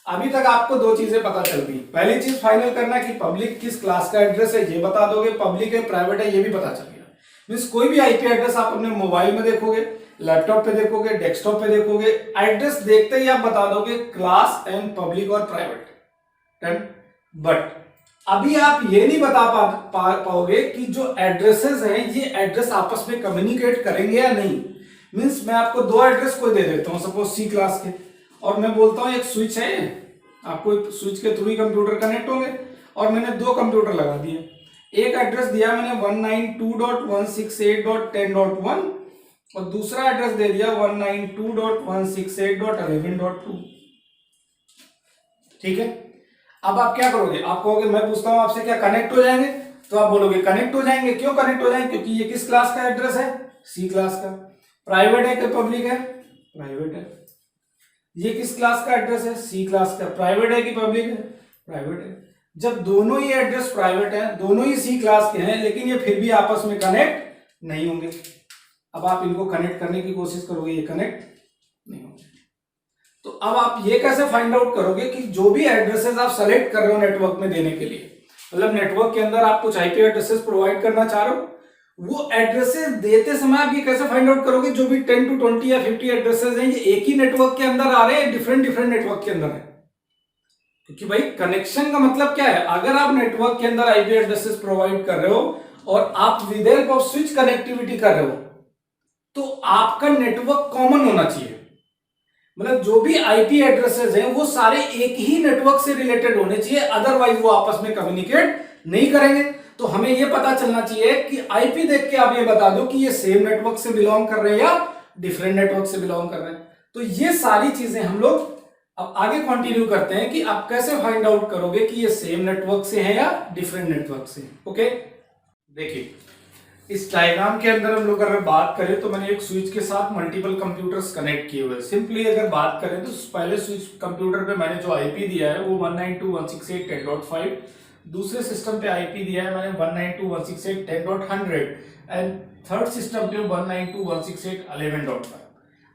अभी तक आपको दो चीजें पता चल गई। पहली चीज फाइनल करना कि पब्लिक किस क्लास का एड्रेस है, ये बता दोगे, पब्लिक है प्राइवेट है ये भी पता चल गया। मींस कोई भी आईपी एड्रेस आप अपने मोबाइल में देखोगे, लैपटॉप पे देखोगे, डेस्कटॉप पे देखोगे, एड्रेस देखते ही आप बता दोगे क्लास एंड पब्लिक और प्राइवेट। बट अभी आप ये नहीं बता पाओगे कि जो एड्रेसेस हैं ये एड्रेस आपस में कम्युनिकेट करेंगे या नहीं। मींस मैं आपको दो एड्रेस कोई दे देता हूं, सपोज सी क्लास के, और मैं बोलता हूं एक स्विच है, आपको स्विच के थ्रू ही कंप्यूटर कनेक्ट होंगे, और मैंने दो कंप्यूटर लगा दिए। एक एड्रेस दिया मैंने 192.168.10.1 और दूसरा एड्रेस दे दिया 192.168.11.2। ठीक है, अब आप क्या करोगे, आप कहोगे, मैं पूछता हूं आपसे क्या कनेक्ट हो जाएंगे, तो आप बोलोगे कनेक्ट हो जाएंगे। क्यों कनेक्ट हो जाएंगे, क्योंकि ये किस क्लास का एड्रेस है, सी क्लास का। प्राइवेट है कि पब्लिक है, प्राइवेट है। ये किस क्लास का एड्रेस है, सी क्लास का। प्राइवेट है कि पब्लिक है, प्राइवेट है। जब दोनों ही एड्रेस प्राइवेट है, दोनों ही सी क्लास के हैं, लेकिन ये फिर भी आपस में कनेक्ट नहीं होंगे। अब आप इनको कनेक्ट करने की कोशिश करोगे, ये कनेक्ट नहीं होंगे। तो अब आप ये कैसे फाइंड आउट करोगे कि जो भी एड्रेसेस आप सेलेक्ट कर रहे हो नेटवर्क में देने के लिए, मतलब नेटवर्क के अंदर आप कुछ आईपी एड्रेसेस प्रोवाइड करना चाह रहे हो, वो एड्रेसेस देते समय आप ये कैसे फाइंड आउट करोगे जो भी 10 to 20 या 50 एड्रेसेस हैं, ये एक ही नेटवर्क के अंदर आ रहे हैं, डिफरेंट नेटवर्क के अंदर है। क्योंकि भाई कनेक्शन का मतलब क्या है, अगर आप नेटवर्क के अंदर आईपी एड्रेसेस प्रोवाइड कर रहे हो और आप with help off switch connectivity कर रहे हो, तो आपका नेटवर्क कॉमन होना चाहिए। मतलब जो भी आईपी एड्रेसेस हैं वो सारे एक ही नेटवर्क से रिलेटेड होने चाहिए, अदरवाइज वो आपस में कम्युनिकेट नहीं करेंगे। तो हमें ये पता चलना चाहिए कि आईपी देख के आप ये बता दो कि ये सेम नेटवर्क से बिलोंग कर रहे हैं या डिफरेंट नेटवर्क से बिलोंग कर रहे हैं। तो ये सारी चीजें हम लोग अब आगे कंटिन्यू करते हैं कि आप कैसे फाइंड आउट करोगे कि ये सेम नेटवर्क से है या डिफरेंट नेटवर्क से। ओके, देखिए इस डायग्राम के अंदर हम लोग अगर बात करें तो मैंने एक स्विच के साथ मल्टीपल कंप्यूटर्स कनेक्ट किए हुए। सिंपली अगर बात करें तो पहले स्विच कंप्यूटर पे मैंने जो आईपी दिया है वो 192.168.10.5, दूसरे सिस्टम पे आईपी दिया है मैंने 192.168.10.100 एंड थर्ड सिस्टम पे 192.168.11.5।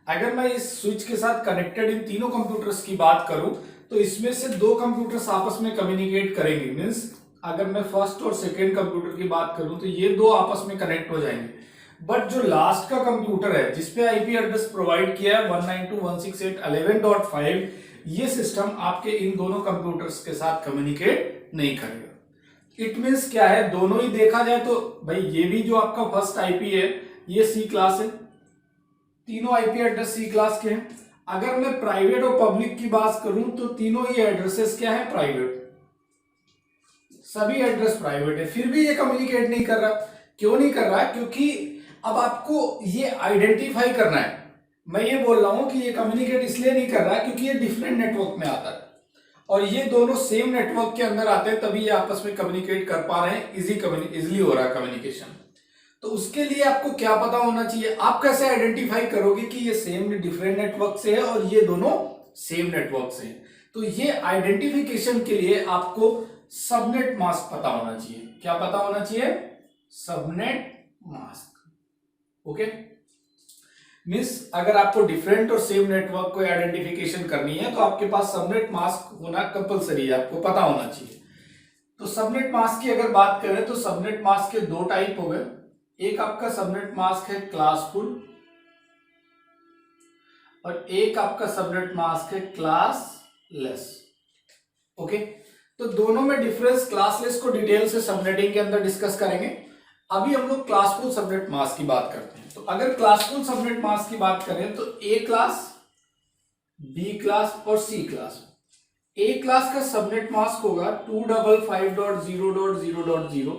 अगर मैं इस स्विच के साथ कनेक्टेड इन तीनों कंप्यूटर्स की बात करूं तो इसमें से दो कंप्यूटर्स आपस में कम्युनिकेट करेंगे। मींस अगर मैं फर्स्ट और सेकेंड कंप्यूटर की बात करूं तो ये दो आपस में कनेक्ट हो जाएंगे। बट जो लास्ट का कंप्यूटर है जिसपे आईपी एड्रेस प्रोवाइड किया है 192.168.11.5, ये सिस्टम आपके इन दोनों कंप्यूटर्स के साथ कम्युनिकेट नहीं करेगा। इट मींस क्या है, दोनों ही देखा जाए तो भाई ये भी जो आपका फर्स्ट आईपी है ये सी क्लास है, तीनों आईपी एड्रेस सी क्लास के हैं। अगर मैं प्राइवेट और पब्लिक की बात करूं तो तीनों ही एड्रेसेस क्या है, प्राइवेट, सभी एड्रेस प्राइवेट है, फिर भी ये कम्युनिकेट नहीं कर रहा। क्यों नहीं कर रहा है, क्योंकि अब आपको ये आइडेंटिफाई करना है। मैं ये बोल रहा हूं कि ये कम्युनिकेट इसलिए नहीं कर रहा है क्योंकि ये डिफरेंट नेटवर्क में आता है और ये दोनों सेम नेटवर्क के अंदर आते हैं, तभी ये आपस में कम्युनिकेट कर पा रहे हैं, इजीली हो रहा है कम्युनिकेशन। तो उसके लिए आपको क्या पता होना चाहिए, आप कैसे आइडेंटिफाई करोगे कि ये सेम डिफरेंट नेटवर्क से है और ये दोनों सेम नेटवर्क से है। तो ये आइडेंटिफिकेशन के लिए आपको सबनेट मास्क पता होना चाहिए। क्या पता होना चाहिए? Subnet mask. ओके, मीन्स अगर आपको डिफरेंट और सेम नेटवर्क को आइडेंटिफिकेशन करनी है तो आपके पास सबनेट मास्क होना कंपलसरी है, आपको पता होना चाहिए। तो सबनेट मास्क की अगर बात करें तो सबनेट मास्क के दो टाइप हो गए। एक आपका सबनेट मास्क है क्लासफुल और एक आपका सबनेट मास्क है क्लासलेस। ओके, तो दोनों में डिफरेंस, क्लासलेस को डिटेल से सबनेटिंग के अंदर डिस्कस करेंगे। अभी हम लोग क्लासफुल सबनेट मास्क की बात करते हैं। तो अगर क्लासफुल सबनेट मास्क की बात करें तो ए क्लास, बी क्लास और सी क्लास। ए क्लास का सबनेट मास्क होगा 255.0.0.0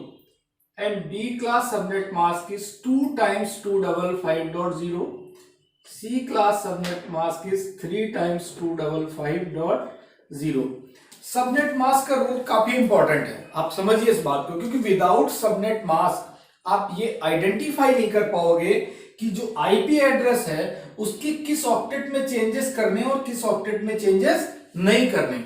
and B class subnet mask is 2 times 255.0. C class subnet mask is 3 times 255.0. Subnet mask का रूल काफी इंपॉर्टेंट है, आप समझिए इस बात को, क्योंकि विदाउट सबनेट मास्क आप ये आइडेंटिफाई नहीं कर पाओगे कि जो आईपी एड्रेस है उसके किस ऑक्टेट में चेंजेस करने और किस ऑक्टेट में चेंजेस नहीं करने।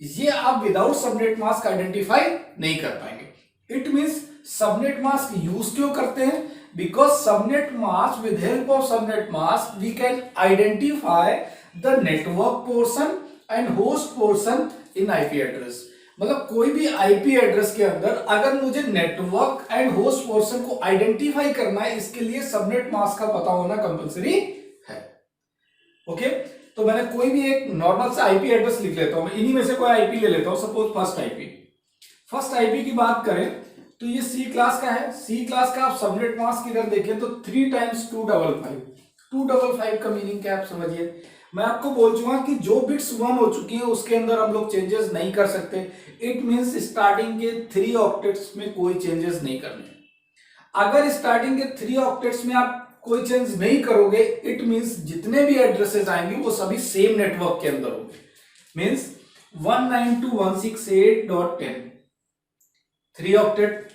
ये आप विदाउट सबनेट मास्क आइडेंटिफाई नहीं कर पाएंगे। It means subnet mask use क्यों करते हैं? Because subnet mask, with help of subnet mask we can identify the network portion and host portion in IP address. मतलब कोई भी आईपी एड्रेस के अंदर अगर मुझे नेटवर्क एंड होस्ट पोर्शन को आइडेंटिफाई करना है, इसके लिए सबनेट मास्क का पता होना कंपलसरी है। ओके, तो मैंने कोई भी एक नॉर्मल सा आईपी एड्रेस लिख लेता हूं, इन्हीं में से कोई आईपी ले लेता हूं, सपोज फर्स्ट आईपी की बात करें तो ये सी क्लास का है। सी क्लास का आप सबनेट मास्क इधर देखें तो 3 times 255 का मीनिंग क्या आप समझिए। मैं आपको बोल चुका कि जो बिट्स 1 हो चुकी है उसके अंदर हम लोग चेंजेस नहीं कर सकते। इट मींस स्टार्टिंग के 3 ऑक्टेट्स में कोई चेंजेस नहीं करने। अगर स्टार्टिंग के 3 ऑक्टेट्स में आप कोई चेंज नहीं करोगे, इट मींस जितने भी एड्रेसेस आएंगे वो सभी सेम नेटवर्क के अंदर होंगे। मींस 192.168.10 3 ऑक्टेट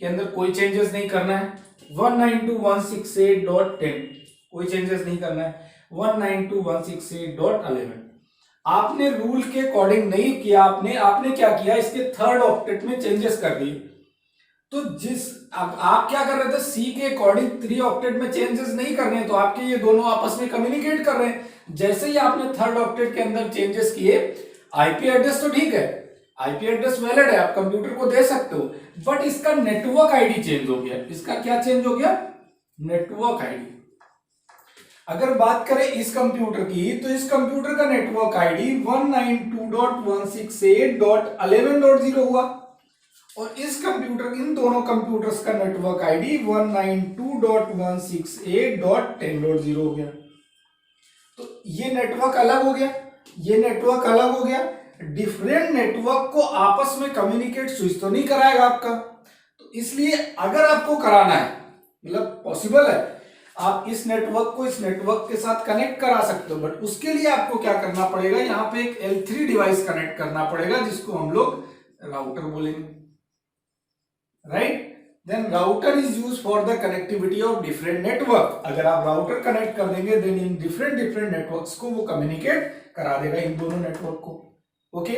के अंदर कोई चेंजेस नहीं करना है। 192.168.10 कोई चेंजेस नहीं करना है। 192.168.11 आपने रूल के अकॉर्डिंग नहीं किया, आपने क्या किया, इसके थर्ड ऑक्टेट में चेंजेस कर दिए। तो आप क्या कर रहे थे, सी के अकॉर्डिंग 3 ऑक्टेट में चेंजेस नहीं करने, तो आपके ये दोनों आपस में कम्युनिकेट कर रहे हैं। जैसे ही आपने थर्ड ऑक्टेट के अंदर चेंजेस किए, आईपी एड्रेस तो ठीक है, आईपी एड्रेस वैलिड है, आप कंप्यूटर को दे सकते हो, बट इसका नेटवर्क आईडी चेंज हो गया। इसका क्या चेंज हो गया? Network ID. अगर बात करें इस कंप्यूटर की, तो इस कंप्यूटर का नेटवर्क आईडी 192.168.11.0 हुआ और इस कंप्यूटर, इन दोनों कंप्यूटर्स का नेटवर्क आईडी 192.168.10.0 हो गया। तो ये नेटवर्क अलग हो गया, ये नेटवर्क अलग हो गया। डिफरेंट नेटवर्क को आपस में कम्युनिकेट स्विच तो नहीं कराएगा आपका, तो इसलिए अगर आपको कराना है, मतलब पॉसिबल है, आप इस नेटवर्क को इस नेटवर्क के साथ कनेक्ट करा सकते हो, बट उसके लिए आपको क्या करना पड़ेगा, यहां पे एक L3 डिवाइस कनेक्ट करना पड़ेगा जिसको हम लोग राउटर बोलेंगे, right. Then router is use for the connectivity of different network. अगर आप राउटर कनेक्ट कर देंगे, देन इन डिफरेंट नेटवर्क्स को वो कम्युनिकेट करा देगा, इन दोनों नेटवर्क को। ओके,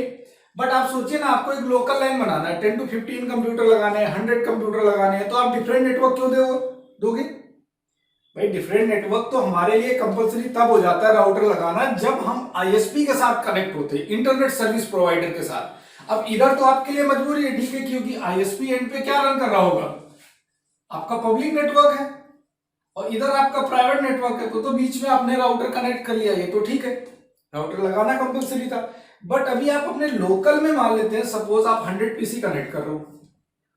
बट आप सोचिए ना, आपको एक लोकल लाइन बनाना है, 10 to 15 कंप्यूटर लगाने हैं, 100 कंप्यूटर लगाने हैं, तो आप डिफरेंट नेटवर्क क्यों दोगे भाई? डिफरेंट नेटवर्क तो हमारे लिए कंपलसरी तब हो जाता है राउटर लगाना जब हम आईएसपी के साथ कनेक्ट होते हैं, इंटरनेट सर्विस प्रोवाइडर के साथ। अब इधर तो आपके लिए मजबूरी है, ठीक है, क्योंकि आईएसपी एंड पे क्या रन कर रहा होगा, आपका पब्लिक नेटवर्क है, और इधर आपका प्राइवेट नेटवर्क है, तो बीच में आपने राउटर कनेक्ट कर लिया, ये तो ठीक है, राउटर लगाना कंपलसरी था। बट अभी आप अपने लोकल में मान लेते हैं, सपोज आप 100 पीसी कनेक्ट कर रहे हो,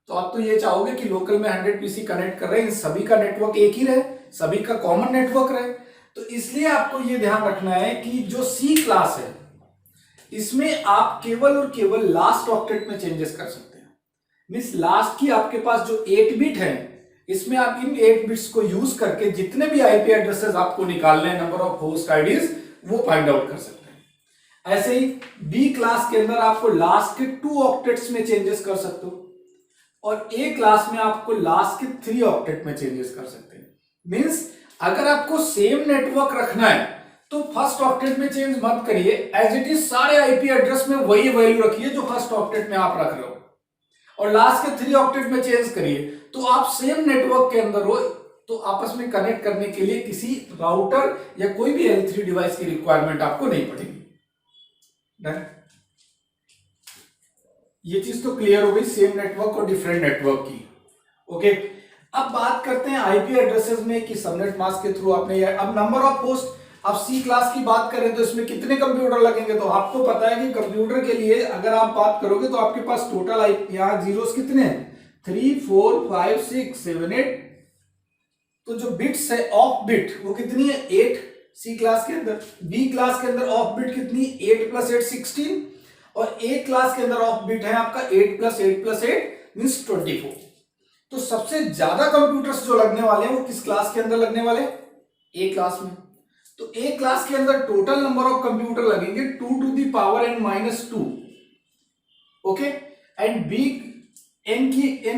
तो आप तो ये चाहोगे कि लोकल में 100 पीसी कनेक्ट कर रहे हैं, इन सभी का नेटवर्क एक ही रहे, सभी का कॉमन नेटवर्क रहे। तो इसलिए आपको ये ध्यान रखना है कि जो सी क्लास है इसमें आप केवल और केवल लास्ट ऑक्टेट में चेंजेस कर सकते हैं। मींस लास्ट की आपके पास जो 8 बिट है, इसमें आप इन 8 बिट्स को यूज करके जितने भी आईपी एड्रेसेस आपको निकालने हैं, नंबर ऑफ होस्ट आईडीज, वो फाइंड आउट कर सकते हैं। ऐसे ही बी क्लास के अंदर आपको लास्ट के 2 ऑक्टेट्स में चेंजेस कर सकते हो, और एक क्लास में आपको लास्ट के 3 ऑक्टेट में चेंजेस कर सकते हैं। मींस अगर आपको सेम नेटवर्क रखना है तो फर्स्ट ऑक्टेट में चेंज मत करिए, एज इट इज सारे आईपी एड्रेस में वही वैल्यू रखिए जो फर्स्ट ऑक्टेट में आप रख रहे हो, और लास्ट के 3 ऑक्टेट में चेंज करिए। तो आप सेम नेटवर्क के अंदर हो तो आपस में कनेक्ट करने के लिए किसी राउटर या कोई भी L3 डिवाइस की रिक्वायरमेंट आपको नहीं पड़ेगी। डन, ये चीज तो क्लियर हो गई सेम नेटवर्क और डिफरेंट नेटवर्क की। ओके, अब बात करते हैं आईपी एड्रेसेस में कि सबनेट मास्क के थ्रू आपने अब नंबर ऑफ होस्ट, अब सी क्लास की बात करें तो इसमें कितने कंप्यूटर लगेंगे, तो आपको पता है कि कंप्यूटर के लिए अगर आप बात करोगे तो आपके पास टोटल यहाँ जीरोस कितने हैं, 3 4 5 6 7 8। तो जो बिट्स है ऑफ बिट वो कितनी है, 8 सी क्लास के अंदर। बी क्लास के अंदर ऑफ बिट कितनी, 8 + 8 16, और ए क्लास के अंदर ऑफ बिट है आपका 8 + 8 + 8 मींस 24। तो सबसे ज्यादा कंप्यूटर्स जो लगने वाले हैं वो किस क्लास के अंदर लगने वाले, ए क्लास में। तो ए क्लास के अंदर टोटल नंबर ऑफ कंप्यूटर लगेंगे 2n-2। Okay, and B N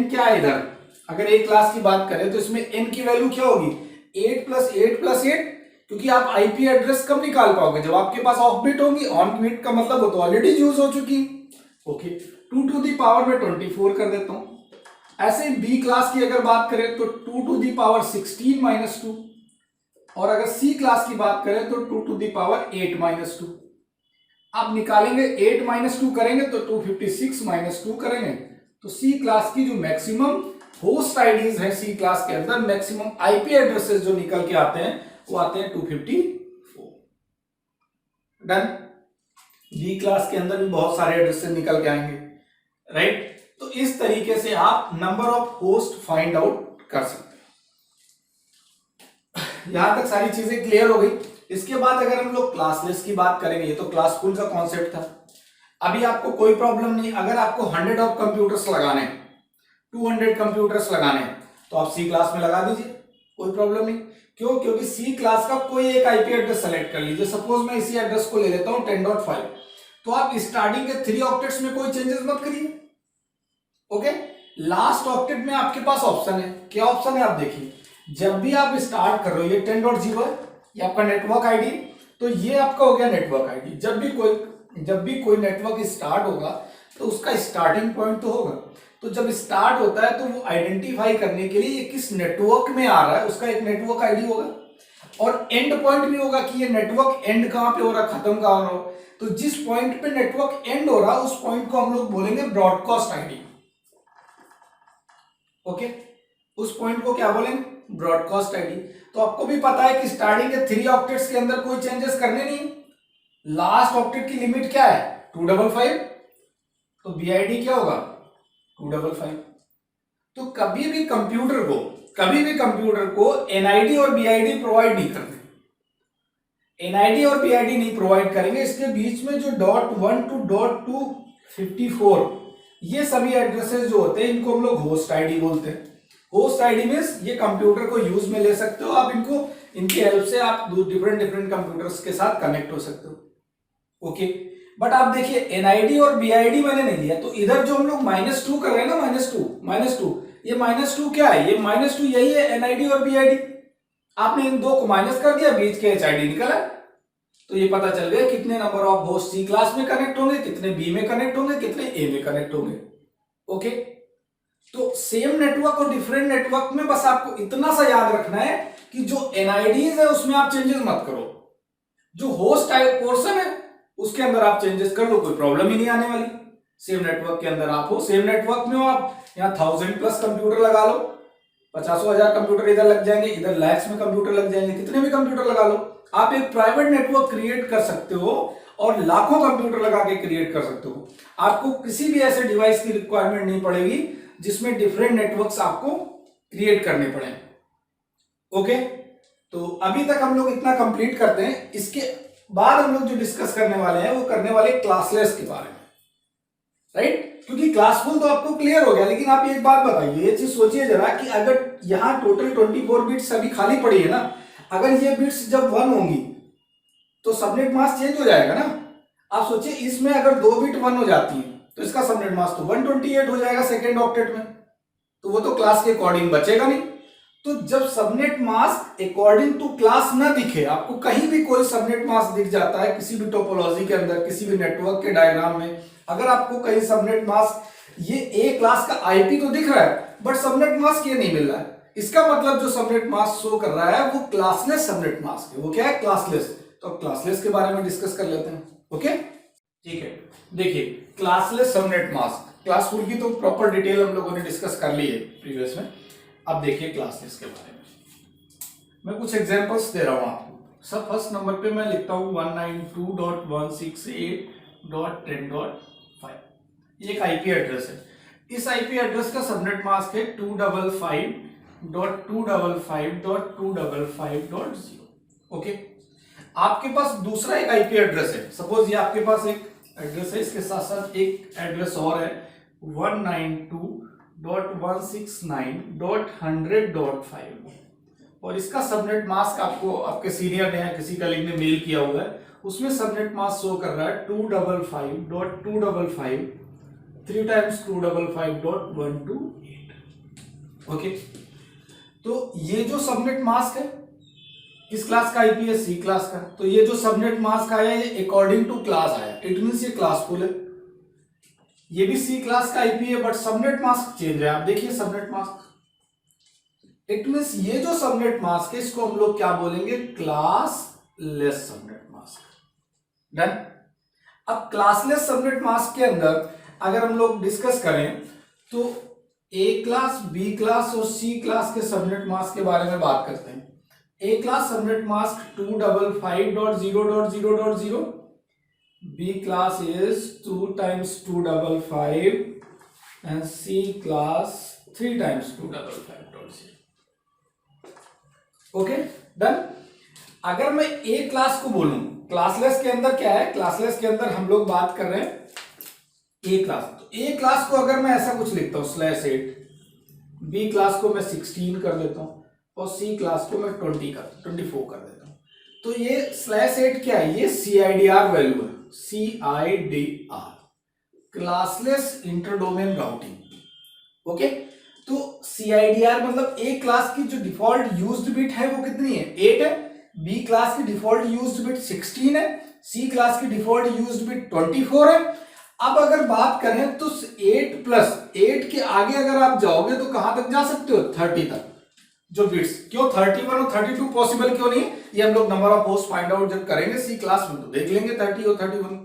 क्या है इधर, अगर ए क्लास की बात करें तो इसमें एन की वैल्यू क्या होगी, 8 + 8 + 8, क्योंकि आप आईपी एड्रेस कब निकाल पाओगे, जब आपके पास ऑफ बिट होंगी। ऑन बिट का मतलब वो तो ऑलरेडी यूज हो चुकी। ओके, 2 में 24 कर देता हूं। ऐसे ही बी क्लास की अगर बात करें तो 2 16 - 2, और अगर सी क्लास की बात करें तो 2 8 - 2। आप निकालेंगे 8 - 2 करेंगे तो 256 - 2 करेंगे। तो सी क्लास की जो मैक्सिमम होस्ट आईडीज है सी क्लास के अंदर, मैक्सिमम आईपी एड्रेसेस जो निकल के आते हैं वो आते हैं 254। डन, बी क्लास के अंदर भी बहुत सारे एड्रेसेस निकल के आएंगे, राइट। तो इस तरीके से आप number of host find out कर सकते हैं। यहां तक सारी चीजें क्लियर हो गई। इसके बाद अगर हम लोग क्लासलेस की बात करेंगे, ये तो क्लासफुल का कॉन्सेप्ट था। अभी आपको कोई प्रॉब्लम नहीं, अगर आपको 100 ऑफ कंप्यूटर्स लगाने, 200 कंप्यूटर्स लगाने, तो आप सी क्लास में लगा दीजिए, कोई प्रॉब्लम नहीं। क्यों, क्योंकि सी क्लास का कोई एक आईपी एड्रेस सेलेक्ट कर लीजिए। सपोज मैं इसी एड्रेस को ले लेता हूं 10.5, तो आप स्टार्टिंग के 3 ऑक्टेट्स में कोई चेंजेस मत करिए। ओके, लास्ट ऑक्टेट में आपके पास ऑप्शन है, क्या ऑप्शन है आप देखिए, जब भी आप स्टार्ट कर रहे हो, ये 10.0 है, ये आपका नेटवर्क आईडी, तो ये आपका हो गया नेटवर्क आईडी। जब भी कोई नेटवर्क स्टार्ट होगा तो उसका स्टार्टिंग पॉइंट तो होगा। तो जब स्टार्ट होता है तो वो आइडेंटिफाई करने के लिए ये किस नेटवर्क में आ रहा है, उसका एक नेटवर्क आईडी होगा, और एंड पॉइंट भी होगा कि ये नेटवर्क एंड कहां पे हो रहा है, खत्म कहां हो रहा है। तो जिस पॉइंट पे नेटवर्क एंड हो रहा है उस पॉइंट को हम लोग बोलेंगे ब्रॉडकास्ट आईडी। ओके, उस पॉइंट को क्या बोलेंगे, ब्रॉडकास्ट आईडी। तो आपको भी पता है कि स्टार्टिंग के 3 ऑक्टेट्स के अंदर कोई चेंजेस करने नहीं। लास्ट ऑक्टेट की लिमिट क्या है, 255, तो बीआईडी क्या होगा, 255। तो कभी भी कंप्यूटर को एनआईडी और बीआईडी प्रोवाइड नहीं करते। एनआईडी और बीआईडी नहीं प्रोवाइड करेंगे, इसके बीच में जो .1 to .254 ये सभी एड्रेसेस जो होते हैं इनको हम लोग होस्ट आईडी बोलते हैं। होस्ट आईडी मींस ये कंप्यूटर को यूज में ले सकते हो आप, इनको इनकी हेल्प से आप डिफरेंट कंप्यूटर्स के साथ कनेक्ट हो सकते हो। ओके, बट आप देखिए एनआईडी और बीआईडी मैंने नहीं लिया, तो इधर जो हम लोग -2 कर रहे हैं ना, -2 ये -2 क्या है, ये -2 यही है एनआईडी और बीआईडी। आपने इन दो को माइनस कर दिया, बीच के एचआईडी निकला, तो ये पता चल गया कितने number of host C class में कनेक्ट होंगे, कितने बी में कनेक्ट होंगे, कितने ए में कनेक्ट होंगे। ओके, तो सेम नेटवर्क और डिफरेंट नेटवर्क में बस आपको इतना सा याद रखना है कि जो एनआईडीज है उसमें आप चेंजेस मत करो, जो होस्ट टाइप पोर्शन है उसके अंदर आप चेंजेस कर लो, कोई प्रॉब्लम ही नहीं आने वाली। सेम नेटवर्क के अंदर आप हो, सेम नेटवर्क में हो आप, यहाँ 1000+ कंप्यूटर लगा लो, 50,000 कंप्यूटर इधर लग जाएंगे, इधर लैक्स में कंप्यूटर लग जाएंगे, कितने भी कंप्यूटर लगा लो, आप एक प्राइवेट नेटवर्क क्रिएट कर सकते हो और लाखों कंप्यूटर लगा के क्रिएट कर सकते हो। आपको किसी भी ऐसे डिवाइस की रिक्वायरमेंट नहीं पड़ेगी जिसमें डिफरेंट नेटवर्क्स आपको क्रिएट करने पड़े। ओके, तो अभी तक हम लोग इतना कंप्लीट करते हैं। इसके बाद हम लोग जो डिस्कस करने वाले हैं वो करने वाले क्लासलेस के बारे में, राइट। क्योंकि क्लासफुल तो आपको क्लियर हो गया, लेकिन आप एक बात बताइए, ये चीज सोचिए जरा कि अगर यहां टोटल 24 बिट्स अभी खाली पड़ी है ना, अगर ये बिट्स जब 1 होंगी तो सबनेट मास्क चेंज हो जाएगा ना। आप सोचिए इसमें अगर 2 बिट 1 हो जाती है तो इसका सबनेट मास्क तो 128 हो जाएगा सेकेंड ऑक्टेट में। तो वो तो क्लास के अकॉर्डिंग बचेगा नहीं। तो जब subnet mask according to class ना दिखे, आपको कहीं भी कोई सबनेट मास्क दिख जाता है किसी भी टोपोलॉजी के अंदर, किसी भी नेटवर्क के डायग्राम में, अगर आपको कहीं सबनेट मास्क ये ए क्लास का आईपी तो दिख रहा है बट सबनेट मास्क ये नहीं मिल रहा है, इसका मतलब जो सबनेट मास्क शो कर रहा है वो क्लासलेस सबनेट मास्क है। वो क्या है? क्लासलेस। तो क्लासलेस के बारे में डिस्कस कर लेते हैं। ओके, ठीक है। देखिए, क्लासलेस सबनेट मास्क, क्लासफुल की तो प्रॉपर डिटेल हम लोगों ने डिस्कस कर ली है प्रीवियस में। अब देखिए क्लासलेस के बारे में मैं कुछ एग्जांपल्स दे रहा हूं आपको। सब फर्स्ट नंबर पे मैं लिखता हूं 192.168.10.5। ये एक आईपी एड्रेस है। इस आईपी एड्रेस का सबनेट मास्क है 255.255.255.0। ओके, आपके पास दूसरा एक आईपी एड्रेस है। सपोज ये आपके पास एक एड्रेस है, इसके साथ साथ एक एड्रेस और है 192.169.100.5 और इसका सबनेट मास्क आपको आपके सीनियर ने या किसी कलीग ने मेल किया हुआ है, उसमें सबनेट मास्क शो कर रहा है 255.255 3 times 255.128। ओके, तो ये जो सबनेट मास्क है किस क्लास का आईपी है? सी क्लास का। तो ये जो सबनेट मास्क आया ये अकॉर्डिंग टू क्लास आया, इट मींस ये क्लासफुल है। ये भी सी क्लास का आईपी है बट सबनेट मास्क चेंज है। आप देखिए सबनेट मास्क, इट मींस ये जो सबनेट मास्क है इसको हम लोग क्या बोलेंगे? Classless subnet mask. डन। अब क्लासलेस सबनेट मास्क के अंदर अगर हम लोग डिस्कस करें तो ए क्लास, बी क्लास और सी क्लास के सबनेट मास्क के बारे में बात करते हैं। A class subnet mask 255.0.0.0, B class is 2 times 255 and C class 3 times 255.0। Okay, done. अगर मैं A क्लास को बोलूं, क्लासलेस के अंदर क्या है? क्लासलेस के अंदर हम लोग बात कर रहे हैं A क्लास। तो A क्लास को अगर मैं ऐसा कुछ लिखता हूं /8, B क्लास को मैं 16 कर देता हूं और C क्लास को मैं 24 कर देता हूं। तो ये /8 क्या है? ये CIDR वैल्यू है। CIDR, classless interdomain routing. Okay, तो CIDR मतलब ए क्लास की जो डिफॉल्ट यूज्ड बिट है वो कितनी है? 8 है। बी क्लास की डिफॉल्ट यूज्ड बिट 16 है। सी क्लास की डिफॉल्ट यूज्ड बिट 24 है। अब अगर बात करें तो 8 प्लस 8 के आगे अगर आप जाओगे तो कहां तक जा सकते हो? 30 तक। जो बिट्स, क्यों 31 और 32 पॉसिबल क्यों नहीं? ये हम लोग number of host find out जब करेंगे सी क्लास में तो देख लेंगे 30 और 31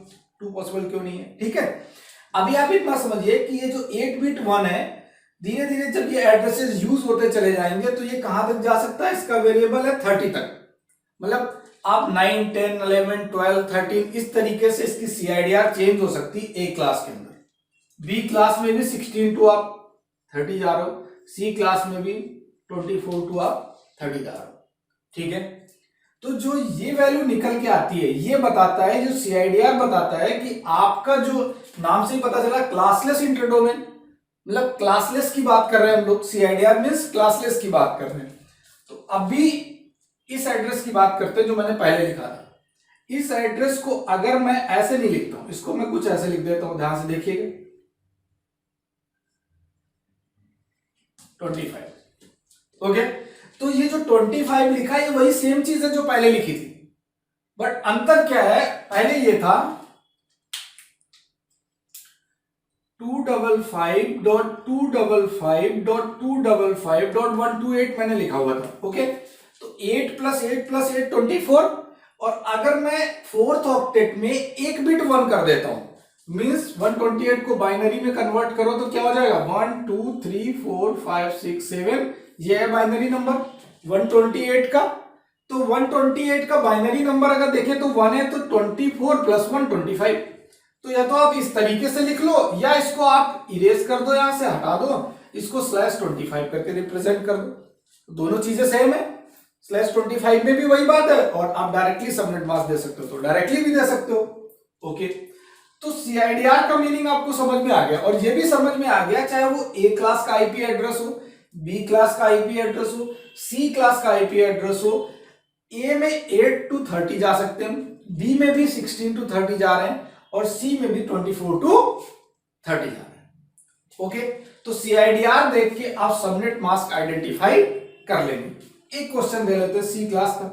पॉसिबल क्यों नहीं है। ठीक है, अभी आप इतना समझिए कि ये जो 8 बिट 1 है, धीरे धीरे जब ये एड्रेसेस यूज होते चले जाएंगे तो ये कहां तक जा सकता है? इसका वेरिएबल है 30 तक। मतलब आप 9, 10, 11, 12, 13 इस तरीके से इसकी CIDR चेंज हो सकती है ए क्लास के अंदर। बी क्लास में भी 16 टू आप 30 जा रहे हो, सी क्लास में भी 24 टू आप 30 जा रहे हो। ठीक है, तो जो ये वैल्यू निकल के आती है ये बताता है, जो CIDR बताता है कि आपका जो नाम से ही पता चला क्लासलेस इंटरडोमेन, मतलब क्लासलेस की बात कर रहे हैं हम लोग। CIDR मींस क्लासलेस की बात कर रहे हैं। तो अभी इस एड्रेस की बात करते हैं जो मैंने पहले लिखा था। इस एड्रेस को अगर मैं ऐसे नहीं लिखता हूं, इसको मैं कुछ ऐसे लिख देता हूं, ध्यान से देखिएगा 25। ओके, तो ये जो 25 लिखा है ये वही सेम चीज है जो पहले लिखी थी, बट अंतर क्या है? पहले ये था 255.255.255.128 मैंने लिखा हुआ था। ओके, तो 8 प्लस 8 प्लस 8 24, और अगर मैं फोर्थ ऑक्टेट में एक बिट 1 कर देता हूं, मींस 128 को बाइनरी में कन्वर्ट करो तो क्या हो जाएगा? 1 2 3 4 5 6 7, ये है बाइनरी नंबर 128 का। तो 128 का बाइनरी नंबर अगर देखें तो 1 है, तो 24 प्लस 1 25। तो या तो आप इस तरीके से लिख लो या इसको आप इरेज कर दो, यहां से हटा दो, इसको /25 करके रिप्रेजेंट कर दो। दोनों चीजें सेम है। /25 में भी वही बात है, और आप डायरेक्टली सबनेट मास्क दे सकते हो तो डायरेक्टली भी दे सकते हो। ओके, तो CIDR का मीनिंग आपको समझ में आ गया, और ये भी समझ में आ गया चाहे वो ए क्लास का आईपी एड्रेस हो, बी क्लास का आईपी एड्रेस हो, सी क्लास का आईपी एड्रेस हो। ए में 8 टू 30 जा सकते हैं, बी में भी 16 टू 30 जा रहे हैं, और सी में भी 24 टू 30 जा रहे हैं। ओके, तो सीआईडीआर देख के आप सबनेट मास्क आइडेंटिफाई कर लेंगे। एक क्वेश्चन दे लेते हैं सी क्लास का,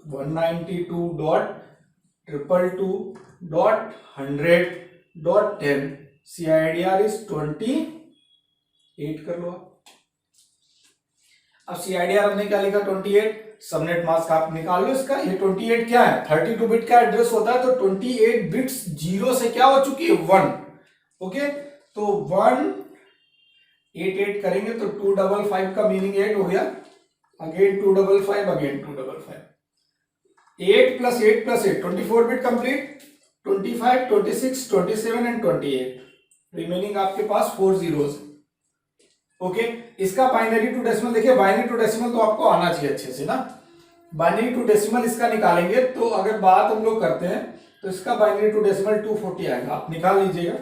192.222.100.10 सीआईडीआर इज 28 कर लो। अब सीआईडीआर हमने क्या लिखा 28, सबनेट मास्क आप निकाल लो इसका। ये 28 क्या है, 32 बिट का एड्रेस होता है, तो 28 बिट्स जीरो से क्या हो चुकी है 1। ओके, तो 188 करेंगे तो 255 का मीनिंग 8 हो गया, again 255, again 255, 8 plus 8 plus 8 24 bit complete, 25, 26, 27 and 28, remaining आपके पास 4 जीरोस। ओके, इसका बाइनरी टू डेसिमल देखिए, बाइनरी टू डेसिमल तो आपको आना चाहिए अच्छे से ना। बाइनरी टू डेसिमल इसका निकालेंगे तो अगर बात हम लोग करते हैं तो इसका बाइनरी टू डेसिमल 240 आएगा, आप निकाल लीजिएगा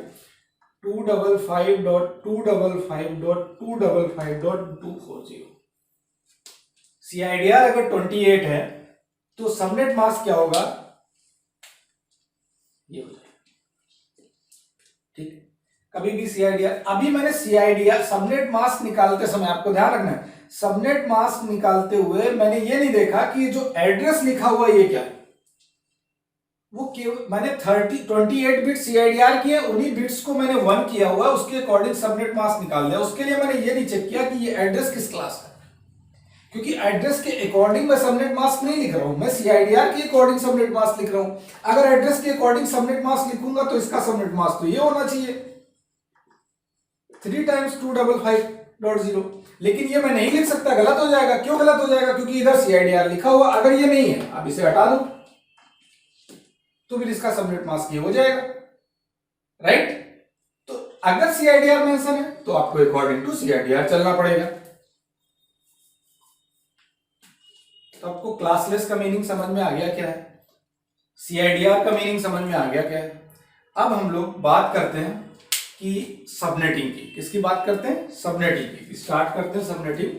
255.255.255.240। सीआईडीआर अगर 28 है तो सबनेट मास्क क्या होगा, ये हो जाएगा। ठीक, कभी भी सीआईडीआर, अभी मैंने सीआईडीआर सबनेट मास्क निकालते समय आपको ध्यान रखना है, सबनेट मास्क निकालते हुए मैंने ये नहीं देखा कि ये जो एड्रेस लिखा हुआ ये क्या है, वो केवल मैंने 28 बिट सीआईडीआर किए, उन्हीं बिट्स को मैंने 1 किया हुआ, उसके अकॉर्डिंग सबनेट मास्क निकाल दिया। उसके लिए मैंने ये नहीं चेक किया कि ये एड्रेस किस क्लास का है, क्योंकि एड्रेस के अकॉर्डिंग मैं सबनेट मास्क नहीं लिख रहा हूं, मैं सीआईडीआर के अकॉर्डिंग सबनेट मास्क लिख रहा हूं। अगर एड्रेस के अकॉर्डिंग सबनेट मास्क लिखूंगा तो इसका सबनेट मास्क तो ये होना चाहिए 3 टाइम्स 255.0, लेकिन ये मैं नहीं लिख सकता, गलत हो जाएगा। क्यों गलत हो जाएगा, क्योंकि इधर सीआईडीआर लिखा हुआ, अगर ये नहीं है आप इसे हटा दो तो फिर इसका सबनेट मास्क ये हो जाएगा, राइट। तो अगर सीआईडीआर मेंशन है तो आपको अकॉर्डिंग टू सीआईडीआर चलना पड़ेगा। तो आपको क्लासलेस का मीनिंग समझ में आ गया क्या है, सीआईडीआर का मीनिंग समझ में आ गया क्या है। अब हम लोग बात करते हैं कि सबनेटिंग की, किसकी बात करते हैं, सबनेटिंग की। स्टार्ट करते हैं सबनेटिंग।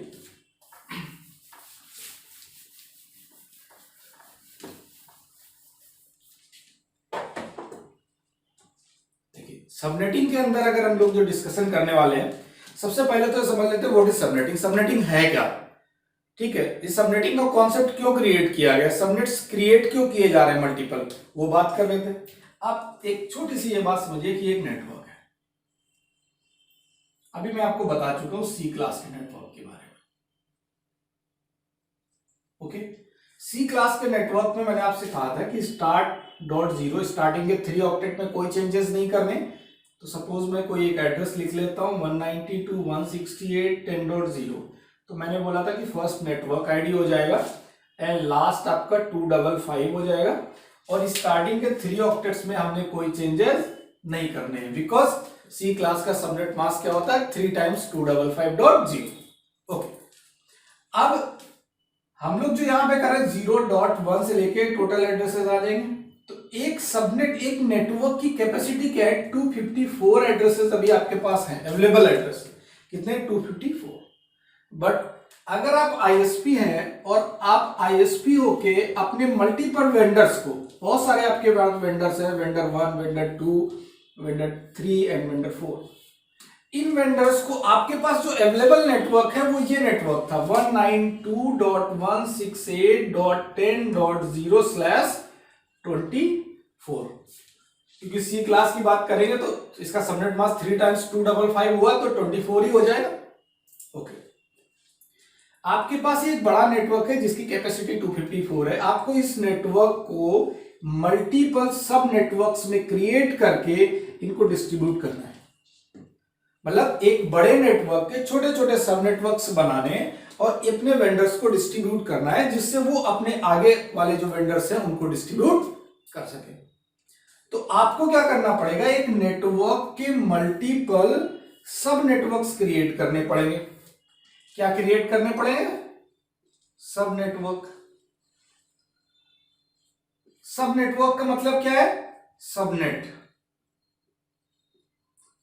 देखिए सबनेटिंग के अंदर अगर हम लोग जो डिस्कशन करने वाले हैं, सबसे पहले तो समझ लेते हैं व्हाट इज सबनेटिंग। सबनेटिंग है क्या, ठीक है, इस सबनेटिंग का कॉन्सेप्ट क्यों क्रिएट किया गया, सबनेट्स क्रिएट क्यों किए जा रहे हैं मल्टीपल, वो बात कर लेते हैं। आप एक छोटी सी ये बात समझिए कि एक नेटवर्क है, अभी मैं आपको बता चुका हूं सी क्लास के नेटवर्क के बारे में। ओके, सी क्लास के नेटवर्क में मैंने आपसे कहा था कि start.0 स्टार्टिंग के 3 ऑक्टेट में कोई चेंजेस नहीं करने। तो सपोज मैं कोई एक एड्रेस लिख लेता हूं 192.168.10.0, तो मैंने बोला था कि फर्स्ट नेटवर्क आईडी हो जाएगा एंड लास्ट आपका 255 हो जाएगा, और स्टार्टिंग के 3 ऑक्टेट्स में हमने कोई चेंजेस नहीं करने हैं, बिकॉज सी क्लास का सबनेट मास्क क्या होता है 3 टाइम्स 255.0। ओके, अब हम लोग जो यहां पे कर रहे हैं 0.1 से लेके टोटल एड्रेसेस आ जाएंगे। तो एक सबनेट, एक नेटवर्क की कैपेसिटी क्या है, 254 एड्रेसेस अभी आपके पास हैं, अवेलेबल एड्रेस कितने, 254। बट अगर आप आईएसपी हैं और आप आईएसपी होके अपने मल्टीपल वेंडर्स को, बहुत सारे आपके पास वेंडर्स हैं, vendor 1, vendor 2, vendor 3 and vendor 4, in vendors को आपके पास जो अवेलेबल नेटवर्क है वो ये नेटवर्क था 192.168.10.0/24। क्योंकि सी क्लास की बात करेंगे तो इसका सबनेट मास्क 3 टाइम्स 255 हुआ तो 24 ही हो जाएगा। ओके, आपके पास एक बड़ा नेटवर्क है जिसकी कैपेसिटी 254 है, आपको इस नेटवर्क को मल्टीपल सब नेटवर्क्स में क्रिएट करके इनको डिस्ट्रीब्यूट करना है। मतलब एक बड़े नेटवर्क के छोटे छोटे सब नेटवर्क्स बनाने और अपने वेंडर्स को डिस्ट्रीब्यूट करना है, जिससे वो अपने आगे वाले जो वेंडर्स हैं उनको डिस्ट्रीब्यूट कर सके। तो आपको क्या करना पड़ेगा, एक नेटवर्क के मल्टीपल सब नेटवर्क्स क्रिएट करने पड़ेंगे। क्या क्रिएट करने पड़ेंगे, सब नेटवर्क। सब नेटवर्क का मतलब क्या है, सबनेट,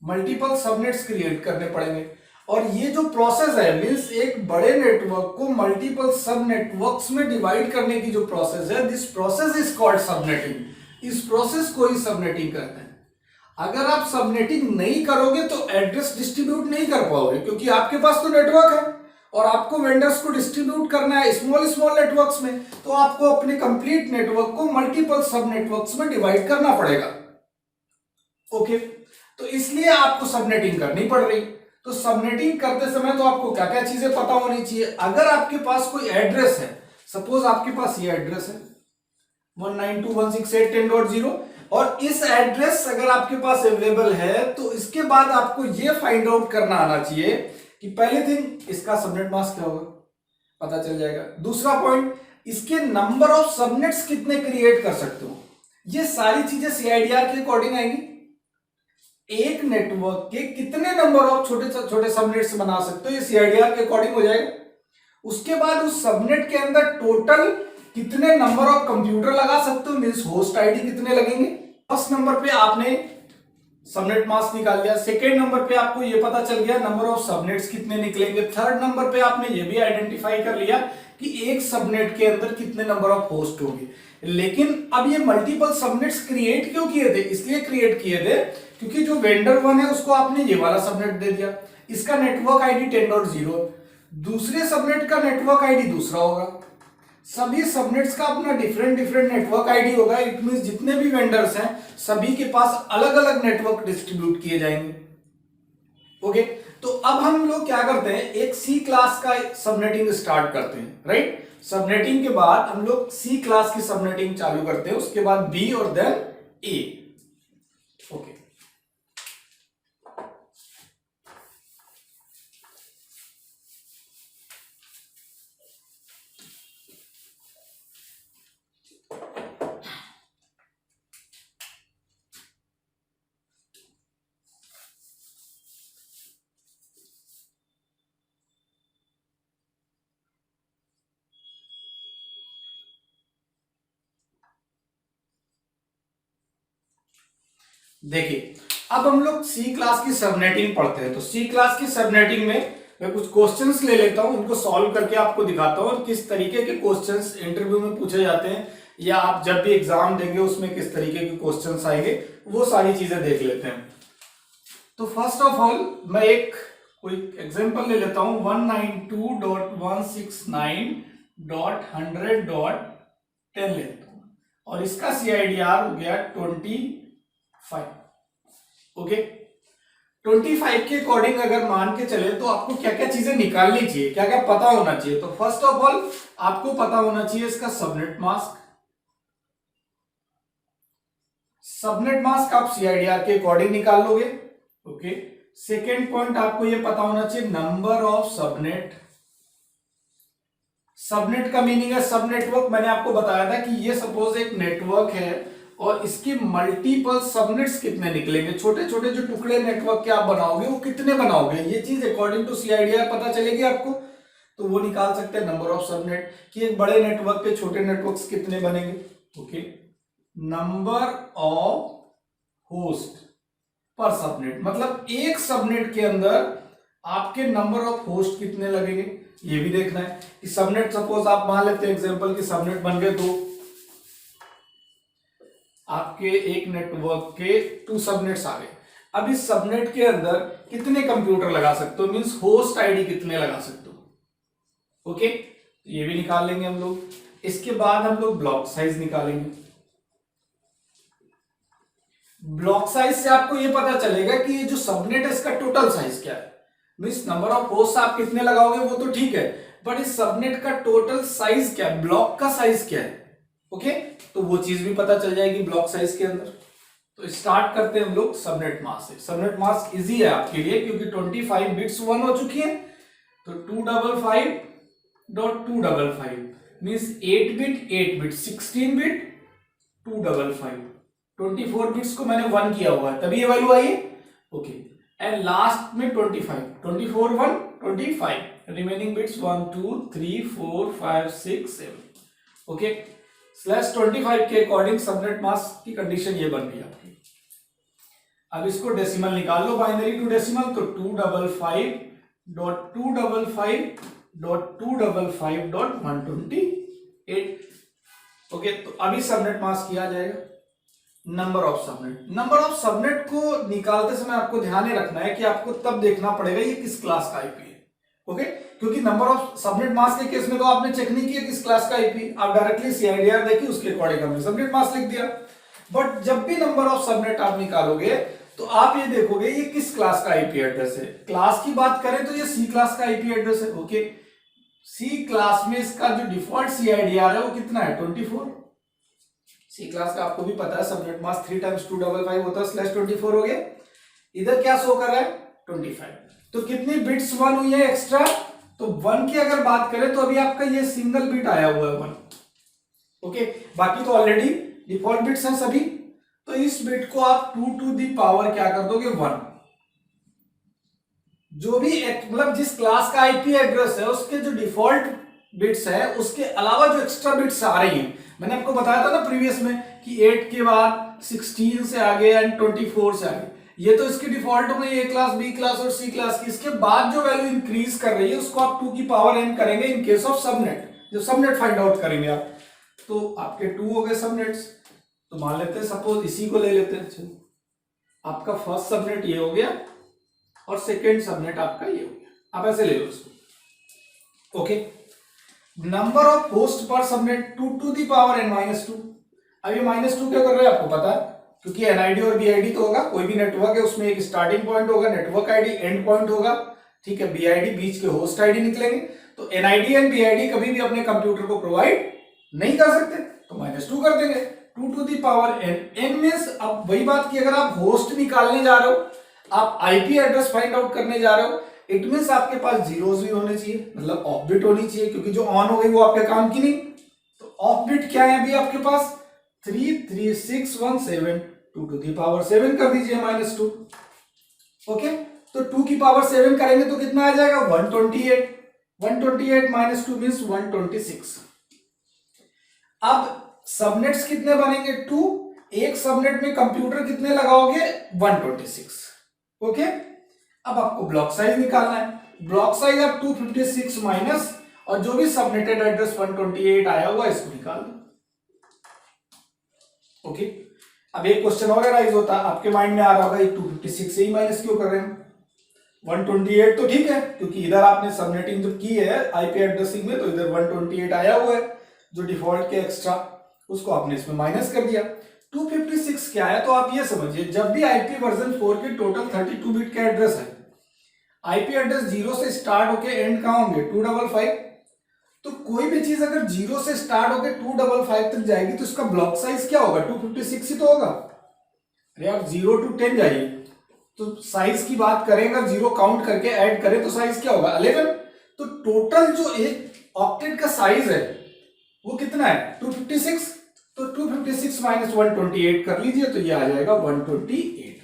मल्टीपल सबनेट्स क्रिएट करने पड़ेंगे। और ये जो प्रोसेस है, मींस एक बड़े नेटवर्क को मल्टीपल सब नेटवर्क्स में डिवाइड करने की जो प्रोसेस है, this process is called subnetting. इस प्रोसेस को ही सबनेटिंग कहते हैं। अगर आप सबनेटिंग नहीं करोगे तो एड्रेस डिस्ट्रीब्यूट नहीं कर पाओगे, क्योंकि आपके पास तो नेटवर्क है और आपको वेंडर्स को डिस्ट्रीब्यूट करना है स्मॉल स्मॉल नेटवर्क्स में, तो आपको अपने कंप्लीट नेटवर्क को मल्टीपल सब नेटवर्क्स में डिवाइड करना पड़ेगा। ओके, तो इसलिए आपको सबनेटिंग करनी पड़ रही। तो सबनेटिंग करते समय तो आपको क्या क्या चीजें पता होनी चाहिए। अगर आपके पास कोई एड्रेस है, सपोज आपके पास ये एड्रेस है 192.168.10.0 और इस एड्रेस अगर आपके पास अवेलेबल है तो इसके बाद आपको ये फाइंड आउट करना आना चाहिए कि पहले थिंग इसका सबनेट मास्क क्या होगा, पता चल जाएगा। दूसरा पॉइंट, इसके नंबर ऑफ सबनेट्स कितने क्रिएट कर सकते हो, ये सारी चीजें सीआईडीआर के अकॉर्डिंग आएंगी। एक नेटवर्क के कितने नंबर ऑफ छोटे छोटे सबनेट्स बना सकते हो, ये सीआईडीआर के अकॉर्डिंग हो जाएगा। उसके बाद उस सबनेट के अंदर टोटल कितने नंबर ऑफ कंप्यूटर लगा सकते हो, मींस होस्ट आईडी कितने लगेंगे। फर्स्ट नंबर पे आपने सबनेट मास्क निकाल लिया। सेकेंड नंबर पे आपको ये पता चल गया नंबर ऑफ सबनेट्स कितने निकलेंगे। थर्ड नंबर पे आपने ये भी आइडेंटिफाई कर लिया कि एक सबनेट के अंदर कितने नंबर ऑफ होस्ट होंगे। लेकिन अब ये मल्टीपल सबनेट्स क्रिएट क्यों किए थे, इसलिए क्रिएट किए थे क्योंकि जो वेंडर 1 है उसको आपने ये वाला सबनेट दे दिया, इसका नेटवर्क आईडी 10.0, दूसरे सबनेट का नेटवर्क आईडी दूसरा होगा, सभी सबनेट्स का अपना डिफरेंट डिफरेंट नेटवर्क आईडी होगा। इट मींस जितने भी वेंडर्स हैं सभी के पास अलग अलग नेटवर्क डिस्ट्रीब्यूट किए जाएंगे। ओके, तो अब हम लोग क्या करते हैं, एक सी क्लास का सबनेटिंग स्टार्ट करते हैं, राइट। सबनेटिंग के बाद हम लोग सी क्लास की सबनेटिंग चालू करते हैं, उसके बाद बी और देन ए। ओके, देखिए अब हम लोग सी क्लास की सबनेटिंग पढ़ते हैं। तो सी क्लास की सबनेटिंग में मैं कुछ क्वेश्चंस ले लेता हूं, उनको सॉल्व करके आपको दिखाता हूं और किस तरीके के क्वेश्चंस इंटरव्यू में पूछे जाते हैं या आप जब भी एग्जाम देंगे उसमें किस तरीके के क्वेश्चंस आएंगे, वो सारी चीजें देख लेते हैं। तो फर्स्ट ऑफ ऑल मैं एक कोई एग्जांपल ले लेता हूं 192.169.100.10 लेता हूं और इसका सीआईडीआर हो गया 25। ओके, 25 के अकॉर्डिंग अगर मान के चले तो आपको क्या क्या चीजें निकालनी चाहिए, क्या क्या पता होना चाहिए। तो फर्स्ट ऑफ ऑल आपको पता होना चाहिए इसका सबनेट मास्क। सबनेट मास्क आप सीआईडीआर के अकॉर्डिंग निकाल लोगे। ओके, सेकेंड पॉइंट आपको ये पता होना चाहिए नंबर ऑफ सबनेट। सबनेट का मीनिंग है सब नेटवर्क। मैंने आपको बताया था कि ये सपोज एक नेटवर्क है और इसके मल्टीपल सबनेट्स कितने निकलेंगे, छोटे छोटे जो टुकड़े नेटवर्क के आप बनाओगे वो कितने बनाओगे, ये चीज अकॉर्डिंग टू सीआईडीआर पता चलेगी आपको। तो वो निकाल सकते हैं नंबर ऑफ सबनेट कि एक बड़े नेटवर्क के छोटे नेटवर्क्स कितने बनेंगे। Okay, number of host per subnet, मतलब एक सबनेट के अंदर आपके नंबर ऑफ होस्ट कितने लगेंगे ये भी देखना है। कि सबनेट सपोज आप मान लेते हैं एग्जांपल कि सबनेट बन गए दो, आपके एक नेटवर्क के 2 सबनेट्स आ गए। अब इस सबनेट के अंदर कितने कंप्यूटर लगा सकते हो, मींस होस्ट आईडी कितने लगा सकते हो। ओके, ये भी निकाल लेंगे हम लोग। इसके बाद हम लोग ब्लॉक साइज निकालेंगे। ब्लॉक साइज से आपको ये पता चलेगा कि ये जो सबनेट है इसका टोटल साइज क्या है। मींस नंबर ऑफ होस्ट आप कितने लगाओगे वो तो ठीक है, बट इस सबनेट का टोटल साइज क्या है, ब्लॉक का साइज क्या है। ओके, तो वो चीज भी पता चल जाएगी ब्लॉक साइज के अंदर। तो स्टार्ट करते हैं हम लोग सबनेट मास्क से। सबनेट मास्क इजी है आपके लिए क्योंकि 25 बिट्स 1 हो चुकी है। तो 255.255 means 8 bit 8 bit 16 bit 255, 24 bits को मैंने 1 किया हुआ है तभी ये वैल्यू आई है। ओके, एंड लास्ट में 25, 24 1 25, रिमेनिंग बिट्स 1 2 3 4 5 6 7। ओके, /25 के अकॉर्डिंग सबनेट मास्क की कंडीशन ये बन गई आपकी। अब इसको डेसिमल निकाल लो, बाइनरी टू डेसिमल। तो 255.255.255.128। ओके, तो अभी सबनेट मास्क किया जाएगा। Number of subnet. Number of subnet को निकालते समय आपको ध्यान में रखना है कि आपको तब देखना पड़ेगा ये किस क्लास का आईपी है। ओके, क्योंकि नंबर ऑफ सबनेट मास्क के केस में तो आपने चेक नहीं किया किस क्लास का आईपी, आप डायरेक्टली सीआईडीआर देखिए उसके अकॉर्डिंग हमने सबनेट मास्क लिख दिया। बट जब भी नंबर ऑफ सबनेट आप निकालोगे तो आप ये देखोगे ये किस क्लास का आईपी एड्रेस है। क्लास की बात करें तो ये सी क्लास का आईपी एड्रेस है। ओके, सी क्लास में इसका जो डिफॉल्ट सीआईडीआर है वो कितना है 24। सी क्लास का आपको भी पता है सबनेट मास्क 3 × 255 होता है /24 हो गया। इधर क्या शो कर रहा है 25। तो कितनी बिट्स 1 हुई है एक्स्ट्रा, तो 1 की अगर बात करें तो अभी आपका ये सिंगल बिट आया हुआ है 1। ओके, बाकी तो ऑलरेडी डिफॉल्ट बिट्स हैं सभी। तो इस बिट को आप 2 क्या कर दोगे 1। जो भी मतलब जिस क्लास का आईपी एड्रेस है उसके जो डिफॉल्ट बिट्स है उसके अलावा जो एक्स्ट्रा बिट्स आ रही हैं, मैंने आपको बताया था ना प्रीवियस में कि 8 के बाद 16 से आगे एंड 24 से आगे, ये तो इसकी डिफॉल्ट हो गई ए क्लास, बी क्लास और सी क्लास की। इसके बाद जो वैल्यू इंक्रीज कर रही है उसको आप 2n करेंगे इन केस ऑफ सबनेट। जब सबनेट फाइंड आउट करेंगे आप तो आपके 2 हो गए सबनेट्स। तो मान लेते हैं सपोज इसी को ले लेते हैं, चलो आपका फर्स्ट सबनेट ये हो गया और सेकेंड सबनेट आपका ये हो गया, आप ऐसे ले लो इसको। Okay, number of host per subnet 2n -2। अब ये -2 क्या कर रहे हैं आपको पता है, क्योंकि एनआईडी और बीआईडी तो होगा, कोई भी नेटवर्क है उसमें एक स्टार्टिंग पॉइंट होगा, नेटवर्क आईडी एंड पॉइंट होगा, ठीक है, बीआईडी बीच के होस्ट आईडी निकलेंगे। तो एनआईडी एंड बीआईडी कभी भी अपने कंप्यूटर को प्रोवाइड नहीं कर सकते, तो -2 कर देंगे 2n। n मींस अब वही बात की अगर आप होस्ट निकालने जा रहे हो, आप आईपी एड्रेस फाइंड आउट करने जा रहे हो, इट मींस आपके पास जीरोस भी होने चाहिए, मतलब ऑफ बिट होनी चाहिए, क्योंकि जो ऑन हो गई वो आपके काम की नहीं। तो ऑफ बिट क्या है अभी आपके पास 33617, 2 कर दीजिए -2। ओके, तो 2 करेंगे तो कितना आ जाएगा 128। 128 -2 मींस 126। अब सबनेट्स कितने बनेंगे 2, एक सबनेट में कंप्यूटर कितने लगाओगे 126। ओके, अब आपको ब्लॉक साइज निकालना है। ब्लॉक साइज आप 256 माइनस और जो भी सबनेटेड एड्रेस 128 आया हुआ इसको निकाल दो। ओके, अब एक क्वेश्चन और राइज होता है आपके माइंड में आ रहा होगा 256 से ही माइनस क्यों कर रहे हैं, 128 तो ठीक है, क्योंकि इधर आपने सबनेटिंग जो की है आईपी एड्रेसिंग में तो इधर 128 आया हुआ है जो डिफॉल्ट के एक्स्ट्रा, उसको आपने इसमें माइनस कर दिया। 256 क्या है, तो आप ये समझिए जब भी आईपी वर्जन 4 के टोटल 32 बिट का एड्रेस है, आईपी एड्रेस 0 से स्टार्ट होके एंड कहां होंगे 255। तो कोई भी चीज अगर 0 से स्टार्ट होके 255 तक जाएगी तो इसका ब्लॉक साइज क्या होगा 256 ही तो होगा। अरे आप 0 to 10 जाइए तो साइज की बात करें, अगर 0 काउंट करके ऐड करें तो साइज क्या होगा 11। तो टोटल जो एक ऑक्टेट का साइज है वो कितना है 256। तो 256 माइनस 128 कर लीजिए तो ये आ जाएगा 128।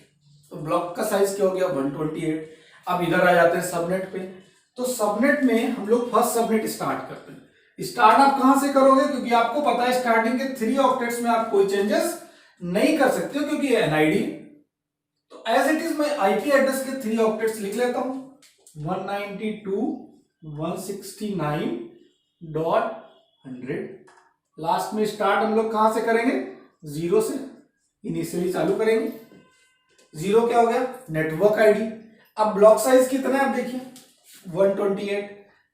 तो ब्लॉक का साइज क्या हो गया 128। अब इधर आ जाते हैं सबनेट पे। तो सबनेट में हम लोग फर्स्ट सबनेट स्टार्ट करते हैं। स्टार्ट आप कहां से करोगे, क्योंकि आपको पता है स्टार्टिंग के 3 ऑक्टेट्स में आप कोई चेंजेस नहीं कर सकते हो क्योंकि एनआईडी। तो एज इट इज मैं आईपी एड्रेस के 3 ऑक्टेट्स लिख लेता हूं 192.169.100। लास्ट में स्टार्ट हम लोग कहां से करेंगे 0 से इनिशियली चालू करेंगे। 0 क्या हो गया नेटवर्क आईडी। अब ब्लॉक साइज कितना है आप देखिए 128।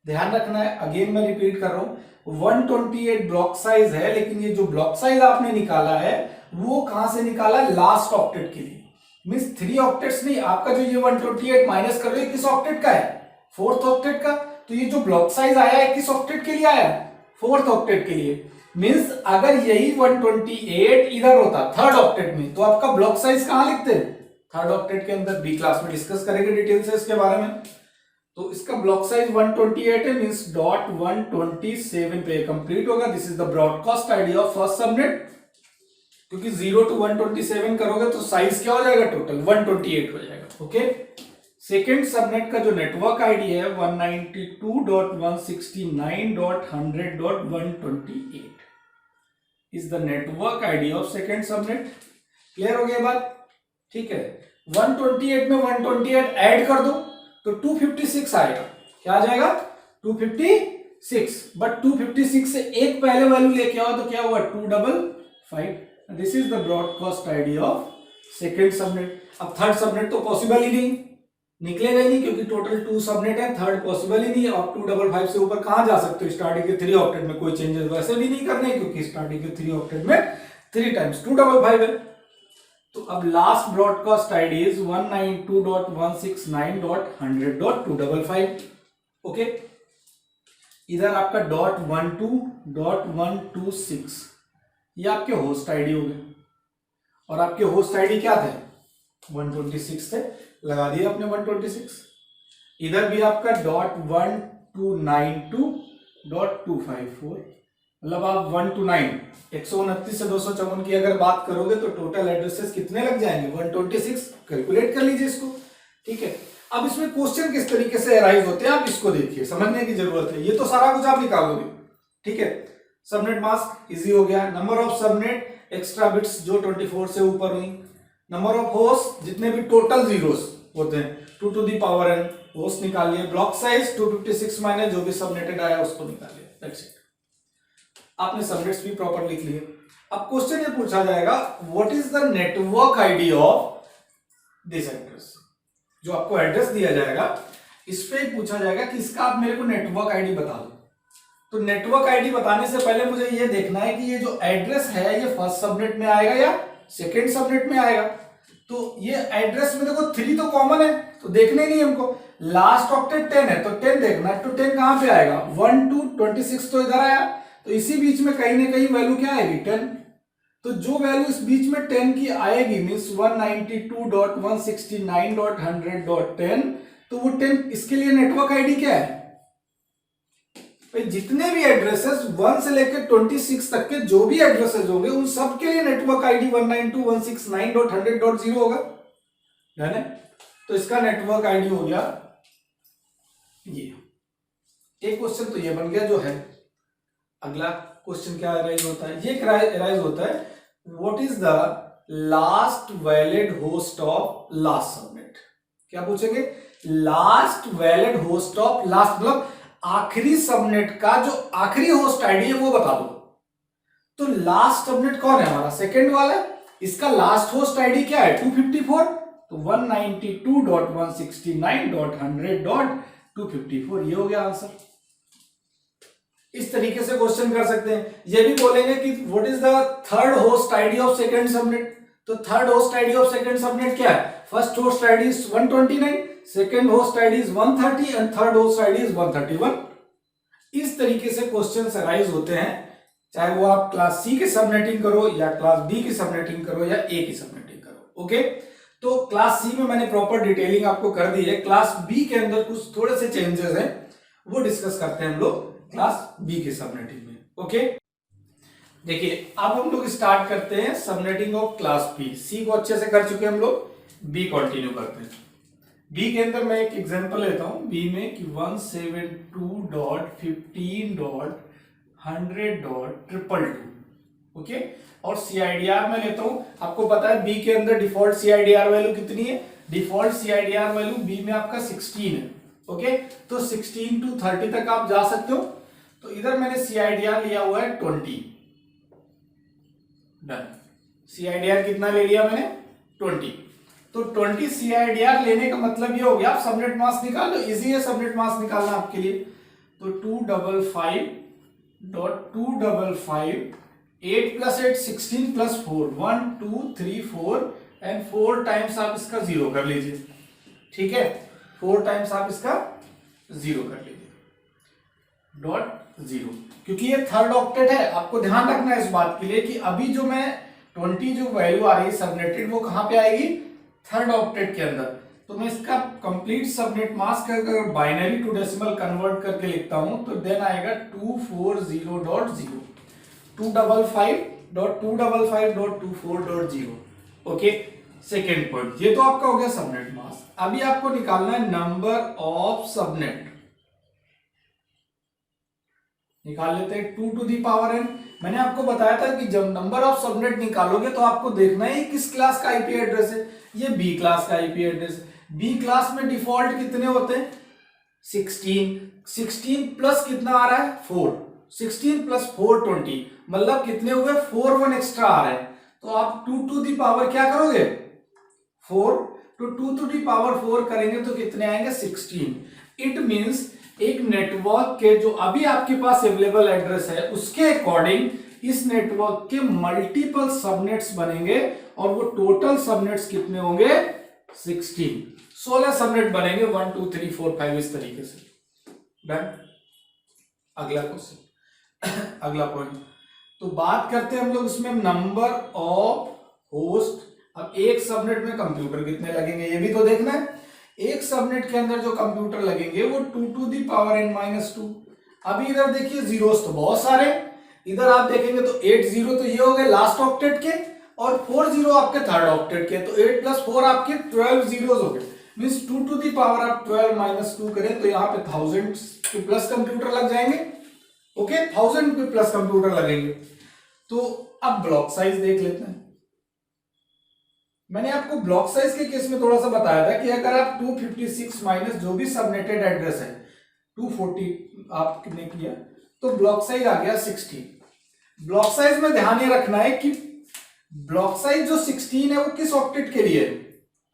ध्यान रखना है, अगेन मैं रिपीट कर रहा हूं 128 ब्लॉक साइज है, लेकिन ये जो ब्लॉक साइज आपने निकाला है वो कहां से निकाला है लास्ट ऑक्टेट के लिए, मींस 3 ऑक्टेट्स नहीं। आपका जो ये 128 माइनस कर रहे हो किस ऑक्टेट का है 4th ऑक्टेट का। तो ये जो ब्लॉक साइज आया है किस ऑक्टेट के लिए आया है 4th ऑक्टेट के लिए। मींस अगर यही 128 इधर होता 3rd ऑक्टेट में तो आपका ब्लॉक साइज कहां लिखते हैं 3rd ऑक्टेट के अंदर। बी क्लास में डिस्कस करेंगे डिटेल से इसके बारे में। तो इसका ब्लॉक साइज 128 है, मींस डॉट 127 पे कंप्लीट होगा। This is the broadcast ID of first subnet. क्योंकि 0 to 127 करोगे तो साइज क्या हो जाएगा टोटल 128 हो जाएगा। ओके, सेकेंड सबनेट का जो नेटवर्क आईडी है 192.169.100.128 is the network ID of second subnet. Clear हो गया बात, ठीक है। 128 में 128 ऐड कर दो तो 256 आएगा। क्या आ जाएगा 256। बट 256 से एक पहले वैल्यू लेके आओ तो क्या हुआ 255। This is the broadcast ID of second subnet. अब थर्ड सबनेट तो पॉसिबल ही नहीं, निकलेगा ही नहीं, क्योंकि टोटल 2 सबनेट है, थर्ड पॉसिबल ही नहीं है। आप 255 से ऊपर कहां जा सकते हो? स्टार्टिंग के 3 ऑक्टेट में कोई चेंजेस वैसे भी नहीं करने, क्योंकि स्टार्टिंग के 3 ऑक्टेट में 3 टाइम्स 255 है। तो अब last broadcast ID is 192.169.100.255। Okay, इधर आपका .12.126 ये आपके होस्ट आईडी हो गए, और आपके होस्ट आईडी क्या थे? 126 थे, लगा दिया आपने 126। इधर भी आपका .1292.254, मतलब आप 1 to 9 129 से 254 की अगर बात करोगे तो टोटल एड्रेसेस कितने लग जाएंगे? 126। कैलकुलेट कर लीजिए इसको, ठीक है। अब इसमें क्वेश्चन किस तरीके से अराइज होते हैं आप इसको देखिए, समझने की जरूरत है। ये तो सारा कुछ आप निकालोगे, ठीक है। सबनेट मास्क इजी हो गया, number of subnet extra bits जो 24 से ऊपर हुई, नंबर ऑफ होस्ट जितने भी टोटल जीरोस होते हैं 2 to the power n host निकालिए, ब्लॉक साइज 256 माइनस जो भी सबनेटेड आया उसको निकालिए, दैट्स इट। आपने सबनेट्स भी प्रॉपर लिख लिए। अब क्वेश्चन ये पूछा जाएगा what is the network ID of this address. जो आपको एड्रेस दिया जाएगा इस पे पूछा जाएगा कि इसका आप मेरे को नेटवर्क आईडी बता दो। तो नेटवर्क आईडी बताने से पहले मुझे ये देखना है कि ये जो एड्रेस है ये फर्स्ट सबनेट में आएगा या सेकेंड सबनेट में आएगा। तो ये एड्रेस में देखो 3 तो कॉमन है, तो देखने नहीं हमको। लास्ट ऑक्टेट 10 है तो 10 देखना है, तो 10 कहां पे आएगा? 1 to 26 तो इधर आया, तो इसी बीच में कहीं ना कहीं वैल्यू क्या आएगी? 10। तो जो वैल्यू इस बीच में 10 की आएगी मीन्स 192.169.100.10, तो वो 10 इसके लिए नेटवर्क आईडी क्या है? जितने भी एड्रेसेस 1 से लेकर 26 तक के जो भी एड्रेसेस होंगे उन सब के लिए नेटवर्क आईडी 192.169.100.0 होगा, है ना। तो इसका नेटवर्क आईडी हो गया ये। एक क्वेश्चन तो ये बन गया जो है। अगला क्वेश्चन क्या अराइज होता है? ये अराइज होता है what is the last valid host of last subnet. क्या पूछेंगे? Last valid host of last, मतलब आखिरी सबनेट का जो आखिरी होस्ट आईडी है वो बता दो। तो लास्ट सबनेट कौन है हमारा? सेकंड वाला है। इसका लास्ट होस्ट आईडी क्या है? 254। तो 192.169.100.254 ये हो गया आंसर। इस तरीके से क्वेश्चन कर सकते हैं। ये भी बोलेंगे कि what is the third host ID of second subnet. तो third host ID of second subnet क्या है? First host ID is 129, second host ID is 130 and third host ID is 131। इस तरीके से क्वेश्चंस अराइज होते हैं, चाहे वो आप क्लास सी की सबनेटिंग करो या क्लास बी की सबनेटिंग करो या ए की सबनेटिंग करो। ओके, तो क्लास सी में मैंने प्रॉपर डिटेलिंग आपको कर दी है। क्लास बी के अंदर कुछ थोड़े से चेंजेस हैं, वो डिस्कस करते हैं हम लोग क्लास बी के सबनेटिंग में। ओके, देखिए अब हम लोग स्टार्ट करते हैं सबनेटिंग ऑफ क्लास बी। सी को अच्छे से कर चुके हम लोग, बी कंटिन्यू करते हैं। बी के अंदर मैं एक एग्जांपल लेता हूं बी में कि 172.15.100.222। ओके, और सीआईडीआर में लेता हूं। आपको पता है बी के अंदर डिफॉल्ट सीआईडीआर वैल्यू कितनी है? डिफॉल्ट सीआईडीआर वैल्यू बी में आपका 16 है। ओके, तो 16 to 30 तक आप जा सकते हो। तो इधर मैंने सीआईडीआर लिया हुआ है 20। डन। सीआईडीआर कितना ले लिया मैंने? 20। तो 20 सीआईडीआर लेने का मतलब ये हो गया आप सबनेट मास्क निकाल लो। इजी है सबनेट मास्क निकालना आपके लिए। तो 255.255 8 + 8 16 + 4 1 2 3 4 एंड 4 टाइम्स आप इसका 0 कर लीजिए। ठीक है, 4 टाइम्स आप इसका 0 कर लीजिए .0, क्योंकि ये थर्ड ऑक्टेट है। आपको ध्यान रखना है इस बात के लिए कि अभी जो मैं 20 जो वैल्यू आ रही है सबनेटेड वो कहां पे आएगी? थर्ड ऑक्टेट के अंदर। तो मैं इसका कंप्लीट सबनेट मास्क अगर बाइनरी टू डेसिमल कन्वर्ट करके लिखता हूं तो देन आएगा 240.0 255.255.24.0। ओके, सेकेंड पॉइंट ये तो आपका हो गया सबनेट मास्क। अभी आपको निकालना है नंबर ऑफ सबनेट। निकाल लेते हैं 2 to the power n। मैंने आपको बताया था कि जब नंबर ऑफ सबनेट निकालोगे तो आपको देखना है किस क्लास का आईपी एड्रेस है। ये बी क्लास का आईपी एड्रेस है। बी क्लास में डिफॉल्ट कितने होते हैं? 16। 16 प्लस कितना आ रहा है? 4। 16 + 4 20, मतलब कितने हुए? 4 1 एक्स्ट्रा आ रहे हैं। तो आप 2 टू दी पावर क्या करोगे 4, तो 2 टू दी पावर 4 करेंगे तो कितने आएंगे 16। इट मींस एक नेटवर्क के जो अभी आपके पास अवेलेबल एड्रेस है उसके अकॉर्डिंग इस नेटवर्क के मल्टीपल सबनेट्स बनेंगे और वो टोटल सबनेट्स कितने होंगे 16 सबनेट बनेंगे 1 2 3 4 5 इस तरीके से। डन। अगला क्वेश्चन अगला पॉइंट, तो बात करते हैं हम लोग इसमें नंबर ऑफ होस्ट। अब एक सबनेट में कंप्यूटर कितने लगेंगे ये भी तो देखना है। एक सबनेट के अंदर जो कंप्यूटर लगेंगे वो 2 टू दी पावर n-2। अभी इधर देखिए जीरोस तो बहुत सारे, इधर आप देखेंगे तो 8 जीरो तो ये हो गए लास्ट ऑक्टेट के और 4 जीरो आपके थर्ड ऑक्टेट के, तो 8 प्लस 4 आपके 12 जीरोस हो गए। मींस 2 टू दी पावर आप 12 - 2 करें तो यहाँ पे 1000 के प्लस कंप्यूटर लग जाएंगे। ओके 1000 के प्लस कंप्यूटर लगेंगे। तो अब ब्लॉक साइज देख लेते हैं। मैंने आपको ब्लॉक साइज के केस में थोड़ा सा बताया था कि अगर आप 256 माइनस जो भी सबनेटेड एड्रेस है 240 आपने किया तो ब्लॉक साइज आ गया 16। ब्लॉक साइज में ध्यान ये रखना है कि ब्लॉक साइज जो 16 है वो किस ऑक्टेट के लिए है।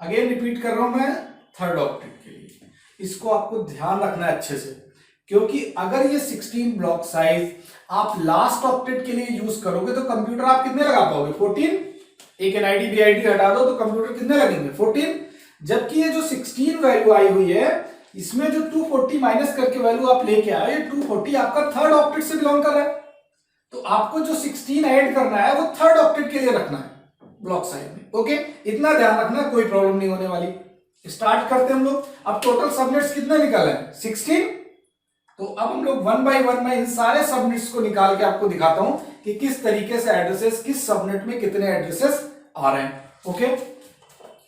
अगेन रिपीट कर रहा हूं मैं, थर्ड ऑक्टेट के लिए। इसको आपको ध्यान रखना है अच्छे से, क्योंकि अगर ये 16 ब्लॉक साइज आप लास्ट ऑक्टेट के लिए यूज करोगे तो कंप्यूटर आप कितने लगा पाओगे 14। एक एनआईडी बीआईडी हटा दो तो कंप्यूटर कितने लगेंगे 14। जबकि ये जो 16 वैल्यू आई हुई है इसमें जो 240 माइनस करके वैल्यू आप लेके आए, 240 आपका थर्ड ऑक्टेट से बिलोंग कर रहा है। तो आपको जो 16 ऐड करना है वो थर्ड ऑक्टेट के लिए रखना है ब्लॉक साइज में। ओके इतना ध्यान रखना, कोई प्रॉब्लम नहीं होने वाली। स्टार्ट करते हैं हम लोग। अब टोटल सबनेट्स कितने निकल है 16। तो अब हम लोग 1 बाय 1 में इन सारे सबनेट्स को निकाल के आपको दिखाता हूं कि किस तरीके से एड्रेसेस किस सबनेट में कितने एड्रेसेस आ रहे हैं। ओके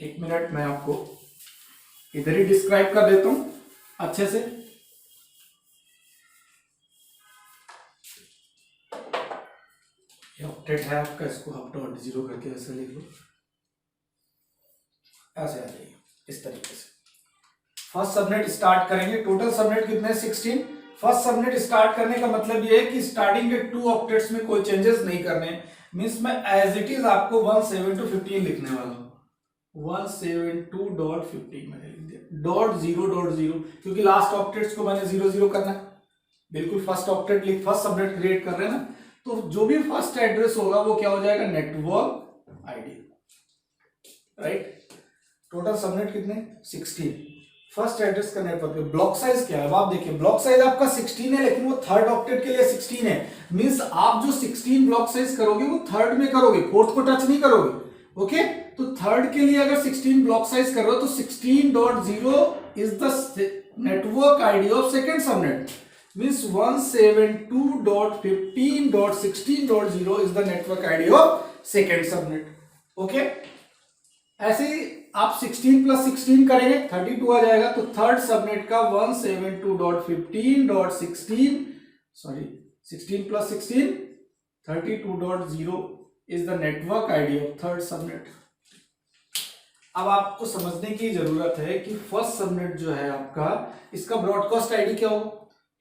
एक मिनट मैं आपको इधर ही डिस्क्राइब कर देता हूं अच्छे से। ये ऑक्टेट है आपका, इसको आप .0 करके ऐसे लिख लो, ऐसे आ जाइए इस तरीके से। फर्स्ट सबनेट स्टार्ट करेंगे। टोटल सबनेट कितने 16। फर्स्ट सबनेट स्टार्ट करने का मतलब ये है कि स्टार्टिंग के 2 ऑक्टेट्स में कोई चेंजेस नहीं करने। मींस मैं एज इट इज आपको 172.15 लिखने वाला हूं। 172.15 मैंने लिख दिया .0.0, क्योंकि लास्ट ऑक्टेट्स को मैंने 0 करना है। बिल्कुल फर्स्ट ऑक्टेट लिख, फर्स्ट सबनेट क्रिएट कर रहे हैं ना, तो जो भी फर्स्ट एड्रेस होगा वो क्या हो जाएगा network ID. Right. Total subnet कितने 16। फर्स्ट एड्रेस का नेटवर्क। ब्लॉक साइज क्या है अब आप देखिए, ब्लॉक साइज आपका 16 है लेकिन वो थर्ड ऑक्टेट के लिए 16 है। मींस आप जो 16 ब्लॉक साइज करोगे वो थर्ड में करोगे, फोर्थ को टच नहीं करोगे। ओके तो थर्ड के लिए अगर 16 ब्लॉक साइज कर रहे हो तो 16.0 is the network ID of second subnet. Means 172.15.16.0 is the network ID of second subnet. Okay ऐसे ही आप 16 प्लस 16 करेंगे 32 आ जाएगा। तो थर्ड सबनेट का 16 plus 16 32.0 is the network ID of third subnet. अब आपको समझने की जरूरत है कि फर्स्ट सबनेट जो है आपका, इसका ब्रॉडकास्ट आईडी क्या होगा।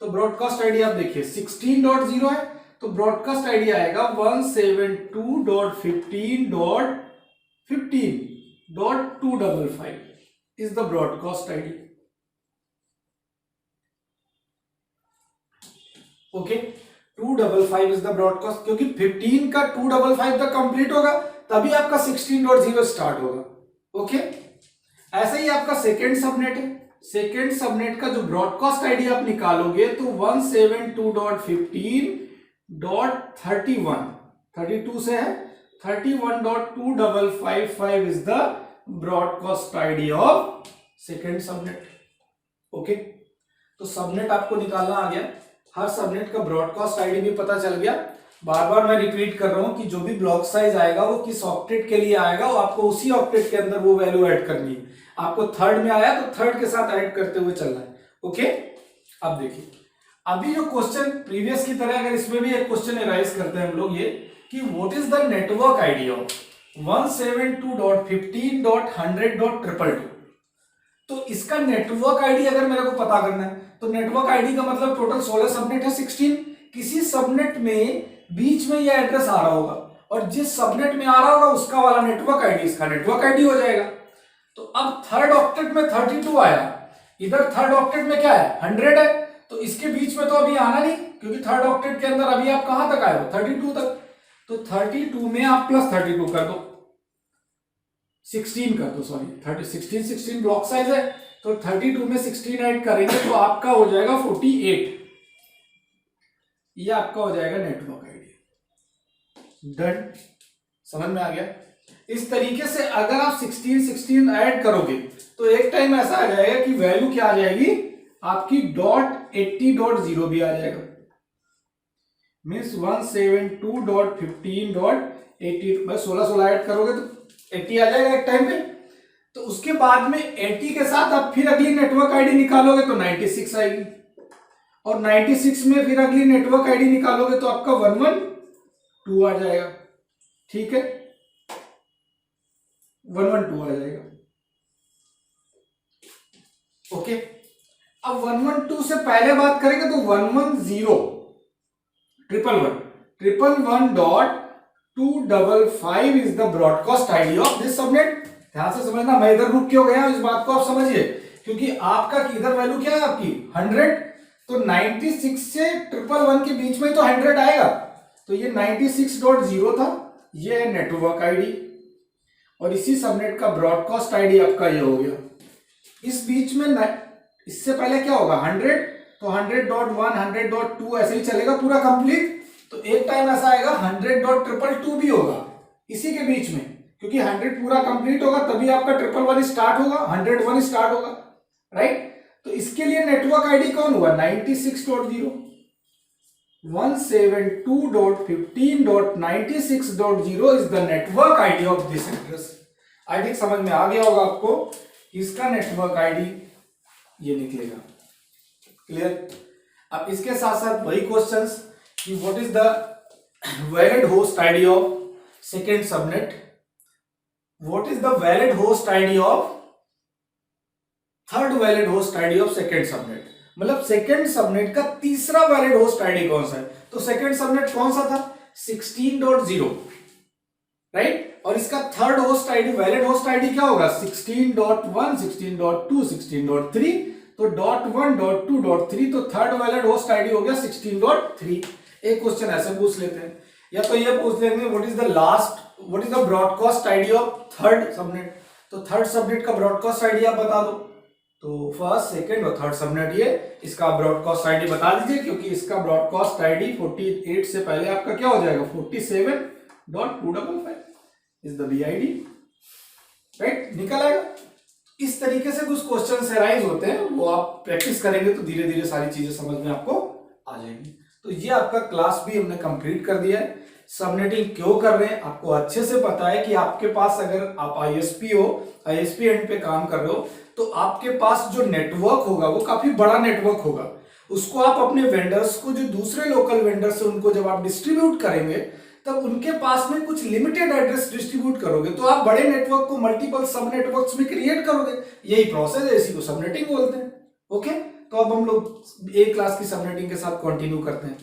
तो ब्रॉडकास्ट आईडी आप देखिए 16.0 है तो ब्रॉडकास्ट आईडी आएगा 172.15.15.255 is the broadcast ID. Okay 255 is the broadcast, क्योंकि 15 का 255 तक कंप्लीट होगा तभी आपका 16.0 स्टार्ट होगा। ओके ऐसे ही आपका सेकेंड सबनेट है। सेकेंड सबनेट का जो ब्रॉडकास्ट आईडी आप निकालोगे तो 172.15.31 32 से है 31.2555 is the broadcast ID of second subnet. Okay तो सबनेट आपको निकालना आ गया, हर सबनेट का ब्रॉडकास्ट आईडी भी पता चल गया। बार बार मैं रिपीट कर रहा हूं कि जो भी ब्लॉक साइज आएगा वो किस ऑक्टेट के लिए आएगा, वो आपको उसी ऑक्टेट के अंदर वो वैल्यू ऐड करनी है। आपको थर्ड में आया तो थर्ड के साथ ऐड करते हुए चलना है। ओके अब देखिए, अभी जो क्वेश्चन प्रीवियस की तरह, अगर इसमें भी एक क्वेश्चन एराइज करते हैं हम लोग ये कि what is the network ID of 172.15.100.222। तो इसका नेटवर्क आईडी अगर मेरे को पता करना है तो नेटवर्क आईडी का मतलब टोटल 16 सबनेट है 16। किसी सबनेट में बीच में यह एड्रेस आ रहा होगा और जिस सबनेट में आ रहा होगा उसका वाला नेटवर्क आईडी इसका नेटवर्क आईडी हो जाएगा। तो अब थर्ड ऑक्टेट में 32 आया, इधर थर्ड ऑक्टेट में क्या है 100 है, तो इसके बीच में तो अभी आना नहीं, क्योंकि थर्ड ऑक्टेट के अंदर अभी आप कहां तक आए हो 32 तक। तो 32 में आप प्लस 32 कर दो, 16 कर दो, सॉरी 16 ब्लॉक साइज है, तो 32 में 16 ऐड करेंगे तो आपका हो जाएगा 48। ये आपका हो जाएगा नेटवर्क आईडी। डन, समझ में आ गया। इस तरीके से अगर आप 16 ऐड करोगे तो एक टाइम ऐसा आ जाएगा कि वैल्यू क्या आ जाएगी आपकी .80.0 भी आ जाएगा, मीन्स 172.15.80 में 16 ऐड करोगे तो 80 आ जाएगा एक टाइम पे। तो उसके बाद में 80 के साथ आप फिर अगली नेटवर्क आईडी निकालोगे तो 96 आएगी, और 96 में फिर अगली नेटवर्क आईडी निकालोगे तो आपका 112 आ जाएगा। ठीक है, 112 आ जाएगा। ओके, अब 112 से पहले बात करेंगे तो 110.111.255 is the broadcast ID of this subnet. ध्यान से समझना, मैं इधर रुक क्यों गया इस बात को आप समझिए, क्योंकि आपका इधर वैल्यू क्या है आपकी 100, तो 96 से 111 के बीच में तो 100 आएगा, तो ये 96.0 था, ये है नेटवर्क आईडी, और इसी सबनेट का ब्रॉडकास्ट आईडी आपका ये हो गया। इस बीच में इससे पहले क्या होगा 100, तो 100.1 100.2 ऐसे ही चलेगा पूरा कंप्लीट। तो एक टाइम ऐसा आएगा 100.222 भी होगा इसी के बीच में, क्योंकि 100 पूरा कंप्लीट होगा तभी आपका 111 स्टार्ट होगा, 101 स्टार्ट होगा, राइट। तो इसके लिए नेटवर्क आईडी कौन हुआ 96.0, 172.15.96.0 is the network ID of this address. I think समझ में आ गया होगा आपको, इसका नेटवर्क आईडी ये निकलेगा। क्लियर। अब इसके साथ साथ वही क्वेश्चंस कि what is the valid host ID of second subnet, what is the valid host ID of third valid host ID of second subnet, मतलब सेकेंड सबनेट का तीसरा वैलिड होस्ट आईडी कौन सा है। तो सेकेंड सबनेट कौन सा था 16.0, राइट, और इसका third host ID valid host ID क्या होगा 16.1 16.2 16.3, तो .1 .2 .3, तो थर्ड वैलिड होस्ट आईडी हो गया 16.3। एक क्वेश्चन ऐसे पूछ लेते हैं, या तो ये पूछ लेंगे what is the broadcast ID of third subnet, तो थर्ड सबनेट का ब्रॉडकास्ट आईडी आप बता दो, तो फर्स्ट सेकंड और थर्ड सबनेट ये इसका ब्रॉडकास्ट आईडी बता दीजिए, क्योंकि इसका ब्रॉडकास्ट आईडी 48 से पहले आपका क्या हो जाएगा 47.255 इज द BID, राइट, निकल आएगा। इस तरीके से कुछ क्वेश्चंस अराइज होते हैं, वो आप प्रैक्टिस करेंगे तो धीरे धीरे सारी चीजें समझ में आपको आ जाएंगी। तो ये आपका क्लास भी हमने कंप्लीट कर दिया है। सबनेटिंग क्यों कर रहे हैं आपको अच्छे से पता है कि आपके पास अगर आप ISP हो, ISP एंड पे काम कर रहे हो, तो आपके पास जो नेटवर्क होगा वो काफी बड़ा नेटवर्क होगा, उसको आप अपने वेंडर्स को, जो दूसरे लोकल वेंडर्स है उनको जब आप डिस्ट्रीब्यूट करेंगे तब उनके पास में कुछ लिमिटेड एड्रेस डिस्ट्रीब्यूट करोगे, तो आप बड़े नेटवर्क को मल्टीपल सब नेटवर्क्स में क्रिएट करोगे। यही प्रोसेस है, इसी को सबनेटिंग बोलते हैं। ओके, तो अब हम लोग ए क्लास की सबनेटिंग के साथ कंटिन्यू करते हैं।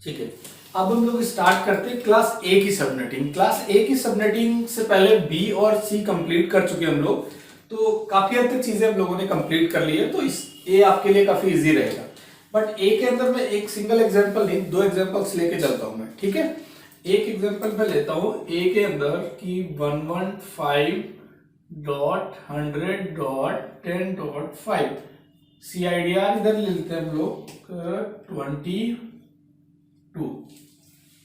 ठीक है, अब हम लोग स्टार्ट करते हैं क्लास ए की सबनेटिंग। क्लास ए की सबनेटिंग से पहले बी और सी कंप्लीट कर चुके हम लोग, तो काफी हद तक चीजें हम लोगों ने कंप्लीट कर ली है, तो इस ए आपके लिए काफी इजी रहेगा। बट ए के अंदर मैं एक सिंगल एग्जांपल नहीं, दो एग्जांपल्स लेके चलता हूं मैं, ठीक है। एक एग्जांपल मैं लेता हूं ए के अंदर कि 115.100.10.5 CIDR इधर ले लेते हैं हम लोग 22।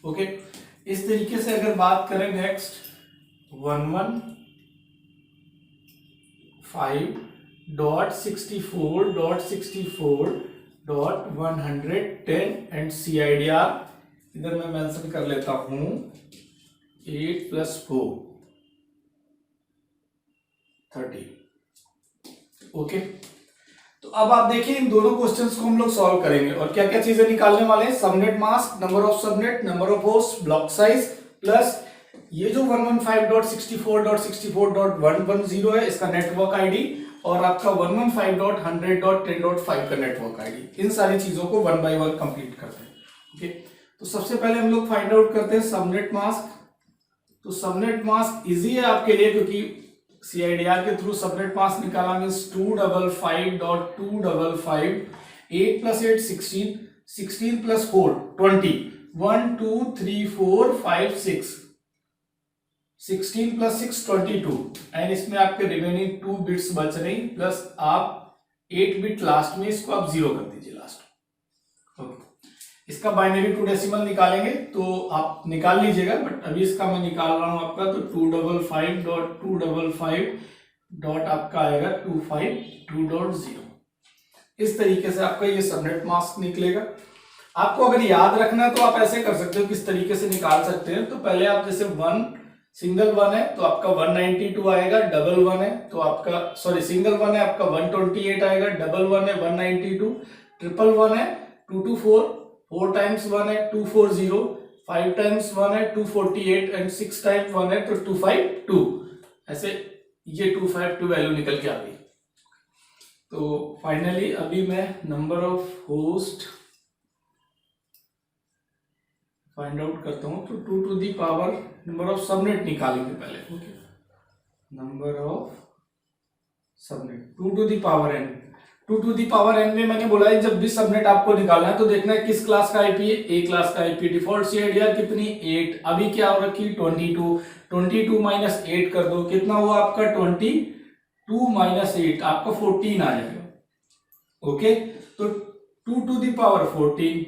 ओके, इस तरीके से अगर बात करें नेक्स्ट 115.64.64.110 एंड CIDR इधर मैं मेंशन कर लेता हूं 8 + 4 30। ओके, तो अब आप देखिए इन दोनों क्वेश्चंस को हम लोग सॉल्व करेंगे और क्या क्या चीजें निकालने वाले हैं। Subnet mask, number of subnet, number of host, block size, plus ये जो 115.64.64.110 है इसका नेटवर्क आईडी, और आपका 115.100.10.5 का नेटवर्क आईडी। इन सारी चीजों को 1 by 1 कंप्लीट करते हैं। ओके, तो सबसे पहले हम लोग फाइंड आउट करते हैं सबनेट मास्क। तो सबनेट मास्क इजी है आपके लिए, क्योंकि CIDR के थ्रू सबनेट मास्क निकाला मीन्स 255.255, 8 + 8 16, 16 + 4 20, 1 2 3 4 5 6, 16 + 6 22, एंड इसमें आपके रिमेनिंग 2 बिट्स बच रही, प्लस आप 8 बिट लास्ट में, इसको आप 0 कर दीजिए लास्ट। ओके, इसका बाइनरी टू डेसिमल निकालेंगे तो आप निकाल लीजिएगा, बट अभी इसका मैं निकाल रहा हूं आपका। तो 255.255 आपका आएगा 252.0। इस तरीके से आपका ये सबनेट मास्क निकलेगा। आपको अगर याद रखना है तो आप ऐसे कर सकते हो, किस तरीके से निकाल सकते हैं। तो पहले आप जैसे सिंगल वन है तो आपका 192 आएगा, डबल वन है तो आपका सिंगल वन है आपका 128 आएगा, डबल वन है 192, ट्रिपल वन है 224, 4 टाइम्स 1 है 240, 5 टाइम्स 1 है 248 एंड 6 टाइम्स 1 है तो 252। ऐसे ये 252 वैल्यू निकल के आ गई। तो फाइनली अभी मैं number of host find out करता हूं। तो 2 to the power number of subnet निकालेंगे पहले। Okay, number of subnet 2 to the power n। 2 to the power n में मैंने बोला है जब भी सबनेट आपको निकालना है तो देखना है किस क्लास का आईपी है, ए क्लास का आईपी। डिफॉल्ट CIDR कितनी 8, अभी क्या हो रखी 22, 22 माइनस 8 कर दो, कितना हुआ आपका 22 माइनस 8 आपका 14 आ जाएगा। ओके, तो 2 टू दी पावर 14,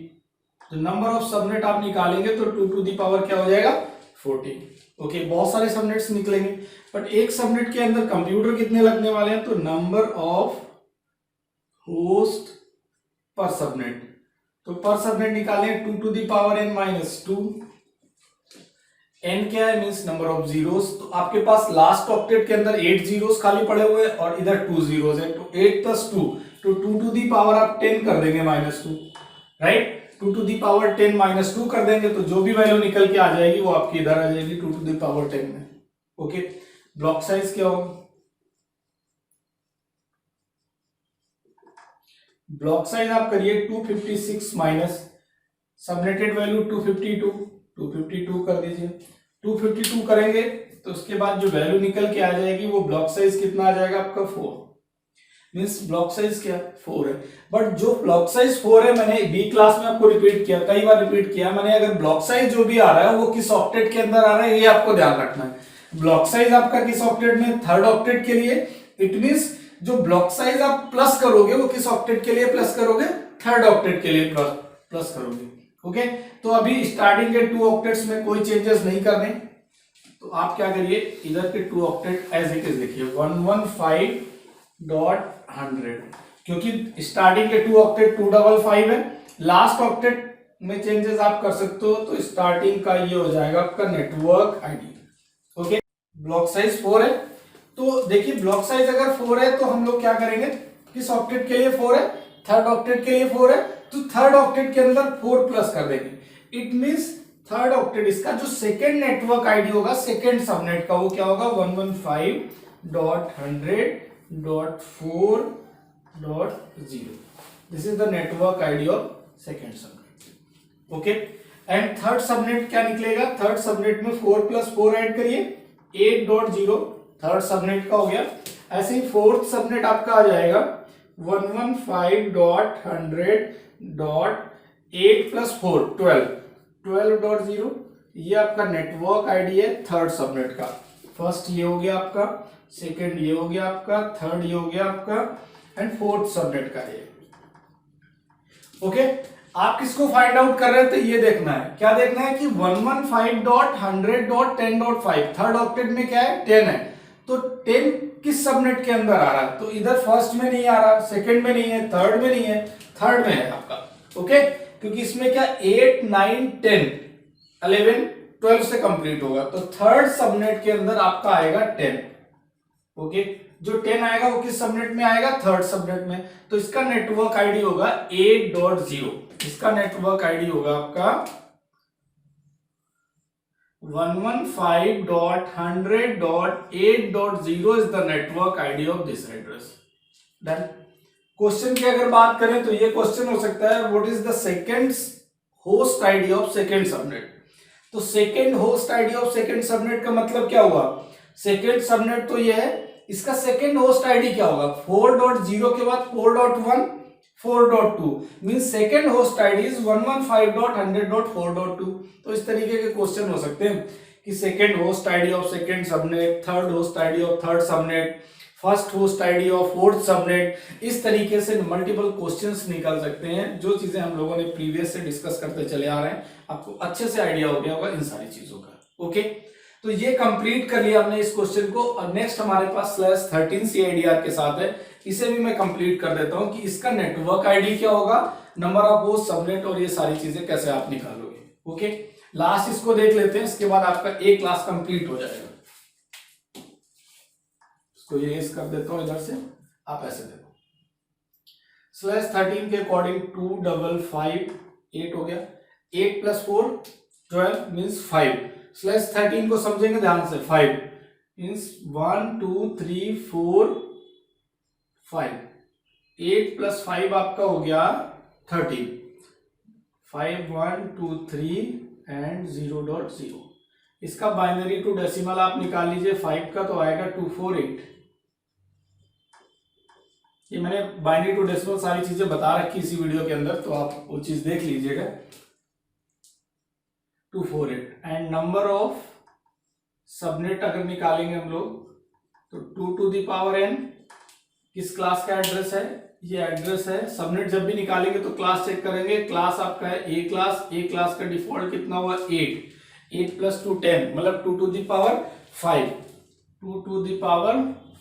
तो नंबर ऑफ सबनेट आप निकालेंगे तो 2 टू दी पावर क्या हो जाएगा 14। ओके, बहुत सारे सबनेट्स निकलेंगे, बट एक सबनेट के अंदर कंप्यूटर कितने लगने वाले हैं, तो number of host per subnet. तो पर सबनेट निकालें 2 to the power n minus 2, n क्या है मीन्स नंबर ऑफ जीरोस। तो आपके पास लास्ट ऑक्टेट के अंदर 8 जीरोस खाली पड़े हुए हैं और इधर 2 जीरोस है, तो 8 + 2, तो 2 टू दी पावर आप 10 कर देंगे -2, राइट। 2 टू दी पावर 10 -2 कर देंगे तो जो भी वैल्यू निकल के आ जाएगी वो आपकी इधर आ जाएगी 2 टू दी पावर 10 में। ओके, ब्लॉक साइज क्या होगा, ब्लॉक साइज आप करिए 256 माइनस सबनेटेड वैल्यू 252 कर दीजिए। 252 करेंगे तो उसके बाद जो वैल्यू निकल के आ जाएगी वो ब्लॉक साइज कितना आ जाएगा आपका 4, मीन्स ब्लॉक साइज क्या 4 है। बट जो ब्लॉक साइज 4 है, मैंने बी क्लास में आपको रिपीट किया, कई बार रिपीट किया मैंने, अगर ब्लॉक साइज जो भी आ रहा है वो किस ऑक्टेट के अंदर आ रहा है ये आपको ध्यान रखना है। ब्लॉक साइज आपका किस ऑक्टेट में, थर्ड ऑक्टेट के लिए, इट मीन्स जो ब्लॉक साइज आप प्लस करोगे वो किस ऑक्टेट के लिए प्लस करोगे, थर्ड ऑक्टेट के लिए प्लस करोगे। ओके, तो अभी स्टार्टिंग के 2 ऑक्टेट्स में कोई चेंजेस नहीं करने, तो आप क्या करिए इधर के 2 ऑक्टेट एज इट इज लिखिए 115.100, क्योंकि स्टार्टिंग के 2 ऑक्टेट 255 है, लास्ट ऑक्टेट में चेंजेस आप कर सकते हो, तो स्टार्टिंग का ये हो जाएगा आपका network ID. Okay, block size 4 है, तो देखिए ब्लॉक साइज अगर 4 है तो हम लोग क्या करेंगे, किस ऑक्टेट के लिए 4 है, थर्ड ऑक्टेट के लिए 4 है, तो थर्ड ऑक्टेट के अंदर 4 प्लस कर देंगे। इट मींस थर्ड ऑक्टेट इसका जो सेकेंड नेटवर्क आईडी होगा सेकेंड सबनेट का, वो क्या होगा 115.100.4.0। This is the network ID of second subnet. Okay, and third subnet क्या निकलेगा, थर्ड सबनेट में 4 + 4 ऐड करिए 8.0 थर्ड सबनेट का हो गया। ऐसे ही फोर्थ सबनेट आपका आ जाएगा 115.100.8 + 4 12.0। ये आपका नेटवर्क आईडी है थर्ड सबनेट का। फर्स्ट ये हो गया आपका, सेकंड ये हो गया आपका, थर्ड ये हो गया आपका, एंड फोर्थ सबनेट का ये। ओके, आप किसको फाइंड आउट कर रहे हैं, तो ये देखना है, क्या देखना है कि 115.100.10.5 थर्ड ऑक्टेट में क्या है 10 है, तो 10 किस सबनेट के अंदर आ रहा है, तो इधर फर्स्ट में नहीं आ रहा, सेकंड में नहीं है, थर्ड में नहीं है, थर्ड में है आपका। ओके, क्योंकि इसमें क्या 8 9 10 11 12 से कंप्लीट होगा, तो थर्ड सबनेट के अंदर आपका आएगा 10। ओके, जो 10 आएगा वो किस सबनेट में आएगा, थर्ड सबनेट में, तो इसका नेटवर्क आईडी होगा 8.0। इसका नेटवर्क आईडी होगा आपका 115.100.8.0 is the network ID of this address. Done. Question की अगर बात करें तो ये क्वेश्चन हो सकता है what is the second host ID of second subnet. तो second host ID of second subnet का मतलब क्या हुआ, सेकेंड सबनेट तो ये है, इसका सेकेंड होस्ट आईडी क्या होगा, 4.0 के बाद 4.1 4.2 mean second host ID is 115.100.4.2। तो इस तरीके के क्वेश्चन हो सकते हैं कि second host ID of second subnet, third host ID of third subnet, first host ID of fourth subnet, इस तरीके से मल्टीपल क्वेश्चंस निकल सकते हैं। जो चीजें हम लोगों ने प्रीवियस से डिस्कस करते चले आ रहे हैं, आपको अच्छे से आइडिया हो गया होगा इन सारी चीजों का। ओके, तो ये कंप्लीट कर लिया हमने इस क्वेश्चन को। और नेक्स्ट हमारे पास /13 CIDR के साथ है, इसे भी मैं कंप्लीट कर देता हूं कि इसका नेटवर्क आईडी क्या होगा, नंबर ऑफ होस्ट सबनेट, और ये सारी चीजें कैसे आप निकालोगे। ओके, लास्ट इसको देख लेते हैं, इसके बाद आपका एक क्लास कंप्लीट हो जाएगा। इसको ये कर देता हूं इधर से, आप ऐसे देखो। /13 के अकॉर्डिंग 2 5 5 8 हो गया, 8 + 4 12 मीन्स 5। /13 को समझेंगे ध्यान से, 5 मीन्स 1 2 3 4 5, 8 + 5 आपका हो गया 13, 5 1 2 3 एंड 0.0। इसका बाइनरी टू डेसिमल आप निकाल लीजिए, 5 का तो आएगा 248। ये मैंने बाइनरी टू डेसिमल सारी चीजें बता रखी इसी वीडियो के अंदर, तो आप वो चीज देख लीजिएगा। 248 एंड नंबर ऑफ सबनेट अगर निकालेंगे हम लोग तो 2 to the power n किस क्लास का एड्रेस है, ये एड्रेस है। सबनेट जब भी निकालेंगे तो क्लास चेक करेंगे, क्लास आपका है ए क्लास, ए क्लास का डिफॉल्ट कितना हुआ 8, 8 + 2 10 मतलब 2 to the power 5, 2 to the power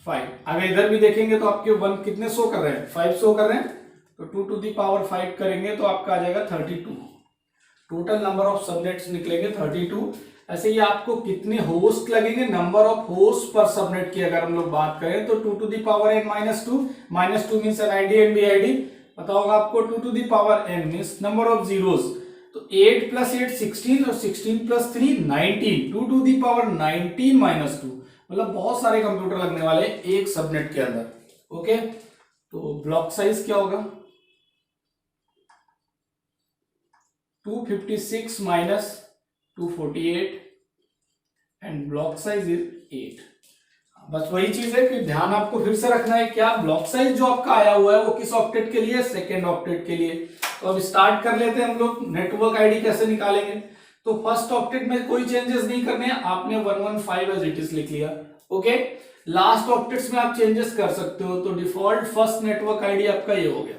5। अगर इधर भी देखेंगे तो आपके 1 कितने शो कर रहे हैं, 5 शो कर रहे हैं, तो 2 to the power 5 करेंगे तो आपका आ जाएगा 32। टोटल नंबर ऑफ सबनेट्स निकलेंगे 32। ऐसे ही आपको कितने होस्ट लगेंगे, number of host per subnet की अगर हम लोग बात करें तो 2 to the power n -2 means NID and BID पता होगा आपको। 2 to the power n means number of zeros, तो 8 + 8 16 और 16 + 3 19, 2 to the power 19 -2 मतलब बहुत सारे कंप्यूटर लगने वाले एक सबनेट के अंदर। ओके, तो ब्लॉक साइज क्या होगा, 256 - 248 एंड ब्लॉक साइज इज 8। बस वही चीज है कि ध्यान आपको फिर से रखना है, क्या ब्लॉक साइज जो आपका आया हुआ है वो किस ऑक्टेट के लिए, सेकेंड ऑक्टेट के लिए। तो अब स्टार्ट कर लेते हैं हम लोग, नेटवर्क आईडी कैसे निकालेंगे। तो फर्स्ट ऑक्टेट में कोई चेंजेस नहीं करने हैं, आपने 115 एज इट इज लिख लिया। ओके, लास्ट ऑक्टेट्स में आप चेंजेस कर सकते हो। तो डिफॉल्ट फर्स्ट नेटवर्क आईडी आपका ये हो गया।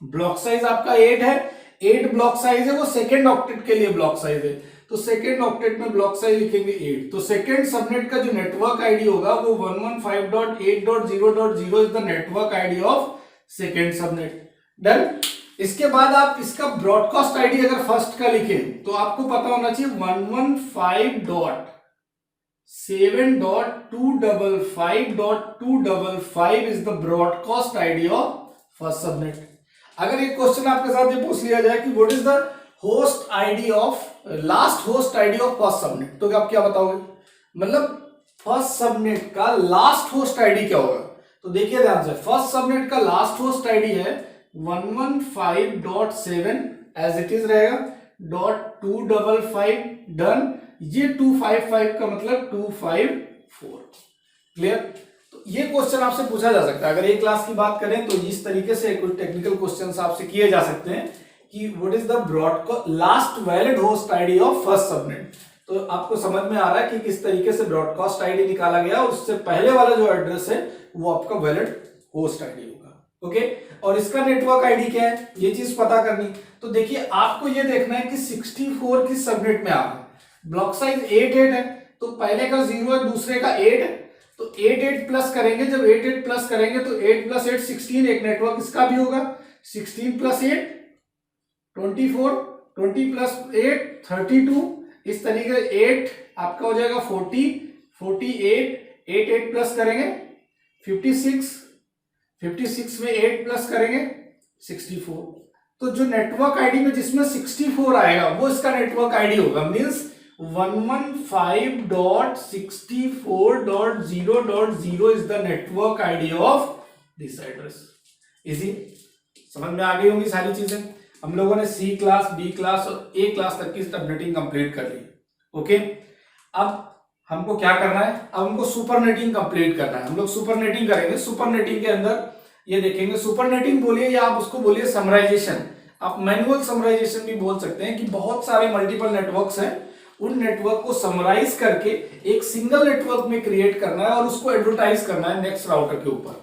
ब्लॉक साइज आपका 8 है, 8 ब्लॉक साइज है, वो सेकेंड ऑक्टेट के लिए ब्लॉक साइज है, तो सेकेंड ऑक्टेट में ब्लॉक साइज लिखेंगे 8। तो सेकेंड सबनेट का जो नेटवर्क आईडी होगा वो 115.8.0.0 is the network ID of second subnet. Done. इसके बाद आप इसका ब्रॉडकास्ट आईडी अगर फर्स्ट का लिखें तो आपको पता होना चाहिए 115.7.255.255 is the broadcast ID of first subnet. अगर एक क्वेश्चन आपके साथ ये पूछ लिया जाए कि what is the host ID of last host ID of first subnet, तो आप क्या बताओगे, मतलब फर्स्ट सबनेट का लास्ट होस्ट आईडी क्या होगा। तो देखिए ध्यान से, फर्स्ट सबनेट का लास्ट होस्ट आईडी है 115.7 एज इट इज रहेगा .255। डन। ये 255 का मतलब 254। क्लियर। तो ये क्वेश्चन आपसे पूछा जा सकता है, अगर एक क्लास की बात करें तो इस तरीके से कुछ टेक्निकल क्वेश्चंस आपसे किए जा सकते हैं कि what is the broadcast last valid host ID of first subnet. तो आपको समझ में आ रहा है कि किस तरीके से ब्रॉडकास्ट आईडी निकाला गया, उससे पहले वाला जो एड्रेस है वो आपका वैलिड होस्ट आईडी होगा। ओके, और इसका नेटवर्क आईडी क्या है ये चीज पता करनी। तो देखिए आपको ये देखना है कि 64 किस सबनेट में आ रहा है, ब्लॉक साइज 8 है, तो पहले का 0 है, दूसरे का 8 है, तो 8 प्लस करेंगे, जब 8 प्लस करेंगे तो 8 + 8 16, एक नेटवर्क इसका भी होगा। 16 + 8 24, 20 + 8 32, इस तरीके से 8 आपका हो जाएगा 40, 48, 8 प्लस करेंगे 56, 56 में 8 प्लस करेंगे 64। तो जो नेटवर्क आईडी में जिसमें 64 आएगा वो इसका नेटवर्क आईडी होगा, means 115.64.0.0 is the network ID of this address. Easy, समझ में आ गई होंगी सारी चीजें। हम लोगों ने सी क्लास, बी क्लास और ए क्लास तक की सबनेटिंग कंप्लीट कर ली। ओके, अब हमको क्या करना है, अब हमको सुपरनेटिंग कंप्लीट करना है। हम लोग सुपरनेटिंग करेंगे। सुपरनेटिंग के अंदर ये देखेंगे, सुपरनेटिंग बोलिए या आप उसको बोलिए समराइजेशन, आप मैनुअल समराइजेशन भी बोल सकते हैं, कि बहुत सारे मल्टीपल नेटवर्क्स हैं, उन नेटवर्क को समराइज करके एक सिंगल नेटवर्क में क्रिएट करना है और उसको एडवर्टाइज करना है नेक्स्ट राउटर के ऊपर।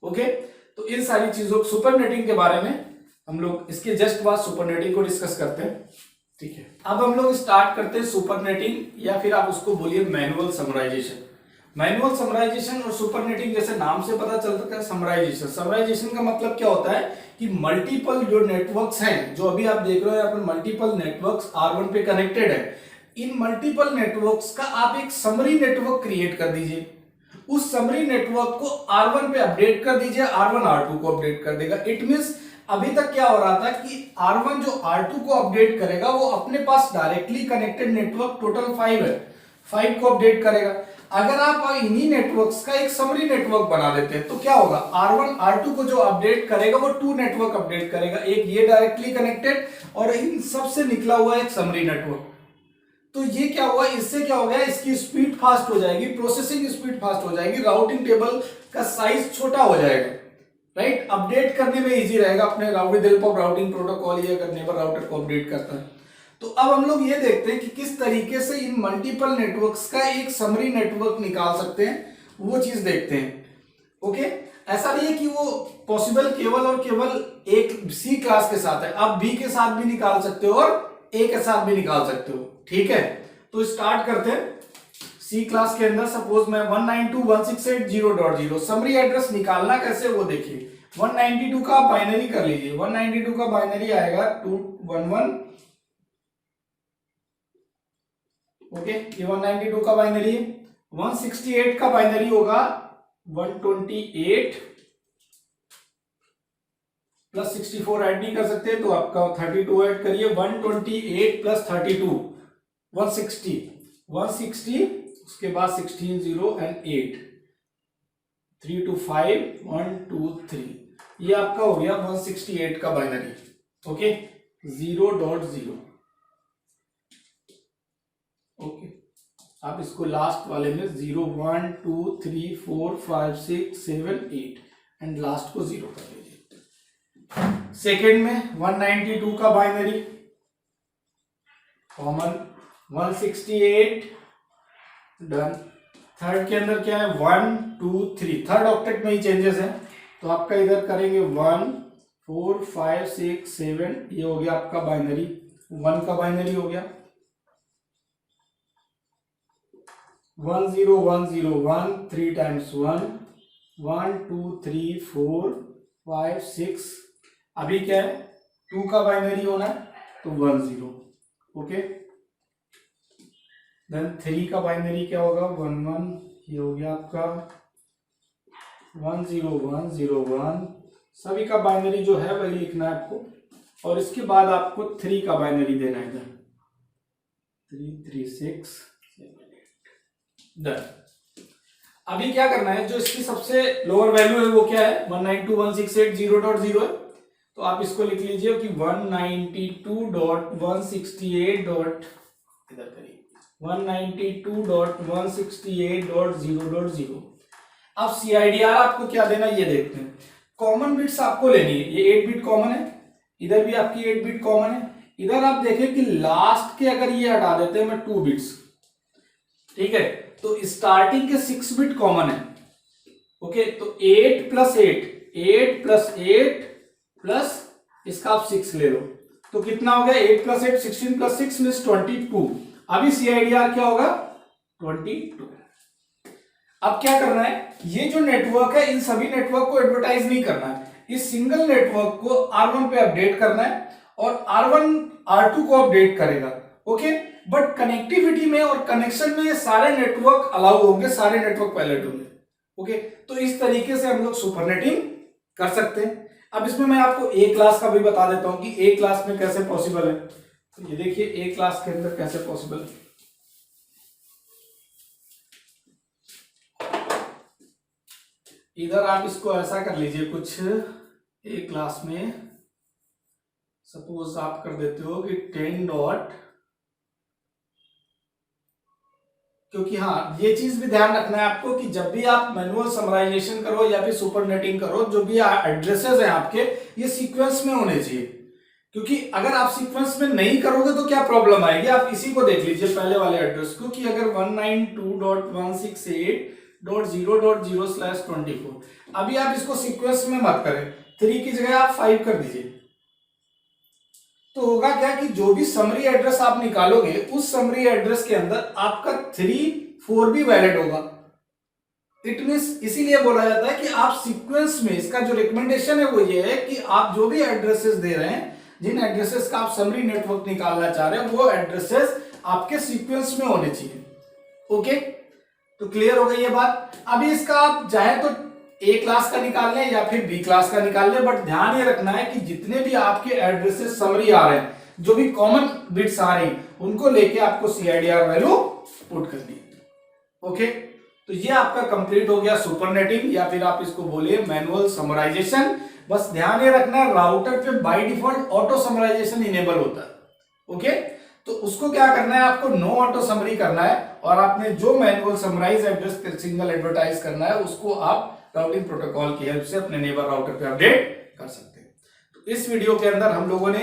ओके, तो इन सारी चीजों सुपरनेटिंग के बारे में हम लोग इसके जस्ट बाद सुपरनेटिंग को डिस्कस करते हैं। ठीक है, अब हम लोग स्टार्ट करते हैं सुपरनेटिंग, या फिर आप उसको बोलिए मैनुअल समराइजेशन। मैनुअल समराइजेशन और सुपरनेटिंग जैसे नाम से पता चलता है, समराइजेशन, समराइजेशन का मतलब क्या होता है कि मल्टीपल जो नेटवर्क्स हैं, जो अभी आप देख रहे हो यहाँ पर मल्टीपल नेटवर्क्स R1 पे कनेक्टेड है, इन मल्टीपल नेटवर्क्स का आप एक समरी नेटवर्क क्रिएट कर दीजिए। उस समरी नेटवर्क को R1 पे अपडेट कर दीजिए, R1 R2 को अपडेट कर देगा। इट मींस अभी तक क्या हो रहा था कि R1 जो R2 को अपडेट करेगा वो अपने पास डायरेक्टली कनेक्टेड नेटवर्क टोटल 5 है, 5 को अपडेट करेगा। अगर आप इन्हीं नेटवर्क्स का एक समरी नेटवर्क बना देते हैं तो क्या होगा, R1 R2 को जो अपडेट करेगा वो 2 नेटवर्क अपडेट करेगा, एक ये डायरेक्टली कनेक्टेड और इन सबसे निकला हुआ एक समरी नेटवर्क। तो ये क्या हुआ, इससे क्या हो गया, इसकी स्पीड फास्ट हो जाएगी, प्रोसेसिंग स्पीड फास्ट हो जाएगी, राउटिंग टेबल का साइज छोटा हो जाएगा, राइट, अपडेट करने में इजी रहेगा अपने with help of routing protocol या नेबर राउटर को अपडेट करता है। तो अब हम लोग ये देखते हैं कि किस तरीके से इन मल्टीपल नेटवर्क्स का एक समरी नेटवर्क निकाल सकते हैं, वो चीज देखते हैं। ओके, ऐसा नहीं है कि वो पॉसिबल केवल और केवल एक सी क्लास के साथ है, आप बी के साथ भी निकाल सकते हो और ए के साथ भी निकाल सकते हो। ठीक है, तो स्टार्ट करते हैं। सी क्लास के अंदर सपोज मैं 192.168.0.0 समरी एड्रेस निकालना कैसे वो देखिए। 192 का बाइनरी कर लीजिए, 192 का बाइनरी आएगा 211। ओके, ये 192 का बाइनरी है। 168 का बाइनरी होगा 128 प्लस 64 ऐड नहीं कर सकते तो आपका 32 ऐड करिए। 128 प्लस 32 160, 160 उसके बाद 16 0 एंड 8 3 2 5 1 2 3, ये आपका हो गया 168 का बाइनरी। ओके, 0.0। ओके, आप इसको लास्ट वाले में 0 1 2 3 4 5 6 7 8 एंड लास्ट को 0 कर लीजिए। सेकेंड में 192 का बाइनरी कॉमन 168 डन। थर्ड के अंदर क्या है 1 2 3, थर्ड ऑक्टेट में ही चेंजेस है तो आपका इधर करेंगे 1 4 5 6 7, ये हो गया आपका बाइनरी, 1 का बाइनरी हो गया 1 0 1 0 1 3 टाइम्स 1 1 2 3 4 5 6, अभी क्या है 2 का बाइनरी होना है तो 1 0। ओके, देन 3 का बाइनरी क्या होगा 1 1, ये हो गया आपका 1 0 1 0 1, सभी का बाइनरी जो है वही लिखना है आपको, और इसके बाद आपको 3 का बाइनरी देना है इधर 3 3 6 डन। अभी क्या करना है, जो इसकी सबसे लोअर वैल्यू है वो क्या है 192.168.0.0 है, तो आप इसको लिख लीजिए कि 192.168. इधर करिए 192.168.0.0। अब CIDR आपको क्या देना ये देखते हैं। कॉमन बिट्स आपको लेनी है, ये 8 बिट कॉमन है, इधर भी आपकी 8 बिट कॉमन है। इधर आप देखें कि लास्ट के अगर ये हटा देते हैं मैं 2 बिट्स, ठीक है, तो स्टार्टिंग के 6 बिट कॉमन है। ओके, तो 8 प्लस 8 8 प्लस 8 प्लस इसका आप 6 ले लो तो कितना हो गया 8 प्लस 8 16 प्लस 6 मींस 22। अभी CIDR क्या होगा 22। अब क्या करना है, ये जो नेटवर्क है इन सभी नेटवर्क को एडवर्टाइज नहीं करना है, इस सिंगल नेटवर्क को R1 पे अपडेट करना है और R1 R2 को अपडेट करेगा। ओके, बट कनेक्टिविटी में और कनेक्शन में ये सारे नेटवर्क अलाउ होंगे, सारे नेटवर्क पायलट होंगे। ओके, तो इस तरीके से हम लोग सुपरनेटिंग कर सकते हैं। अब इसमें मैं आपको ए क्लास का भी बता देता हूं कि ए क्लास में कैसे पॉसिबल है। तो ये देखिए ए क्लास के अंदर कैसे पॉसिबल है। इधर आप इसको ऐसा कर लीजिए कुछ, ए क्लास में सपोज आप कर देते हो कि 10 डॉट, क्योंकि हाँ ये चीज भी ध्यान रखना है आपको कि जब भी आप मैनुअल समराइजेशन करो या फिर सुपरनेटिंग करो, जो भी एड्रेसेस हैं आपके ये सीक्वेंस में होने चाहिए, क्योंकि अगर आप सीक्वेंस में नहीं करोगे तो क्या प्रॉब्लम आएगी। आप इसी को देख लीजिए पहले वाले एड्रेस को कि अगर 192.168.0.0/24, अभी आप इसको सीक्वेंस में मत करें, 3 की जगह आप 5 कर दीजिए, तो होगा क्या कि जो भी समरी एड्रेस आप निकालोगे उस समरी एड्रेस के अंदर आपका 3, 4 भी वैलिड होगा। इट मींस इसीलिए बोला जाता है कि आप सीक्वेंस में, इसका जो रिकमेंडेशन है वो ये है कि आप जो भी एड्रेसेस दे रहे हैं, जिन एड्रेसेस का आप समरी नेटवर्क निकालना चाह रहे हैं, वो एड्रेसेस आपके सीक्वेंस में होने चाहिए। ओके, तो क्लियर हो गई ये बात। अभी इसका आप चाहे तो ए क्लास का निकाल लें या फिर बी क्लास का निकाल लें, बट ध्यान ये रखना है कि जितने भी आपके एड्रेसेस समरी आ रहे हैं, जो भी कॉमन बिट्स आ रही हैं, उनको लेके आपको CIDR वैल्यू पुट करनी है। ओके, तो ये आपका कंप्लीट हो गया सुपरनेटिंग, या फिर आप इसको बोलिए मैनुअल समराइजेशन। बस ध्यान ये रखना है राउटर पे by default auto summarization enable होता है। ओके, तो उसको क्या करना है, आपको नो ऑटो समरी करना है, और आपने जो manual summarize address single advertise करना है उसको आप राउटिंग प्रोटोकॉल की हेल्प से अपने नेबर राउटर पे अपडेट कर सकते हैं। तो इस वीडियो के अंदर हम लोगों ने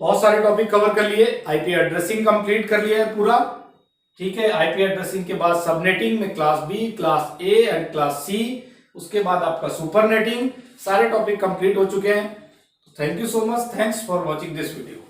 बहुत सारे टॉपिक कवर कर लिए। आईपी एड्रेसिंग कंप्लीट कर लिया है पूरा, ठीक है। आईपी एड्रेसिंग के बाद सबनेटिंग में class B, class A and class C, उसके बाद आपका सुपरनेटिंग, सारे टॉपिक कंप्लीट हो चुके हैं। Thank you so much, thanks for watching this video.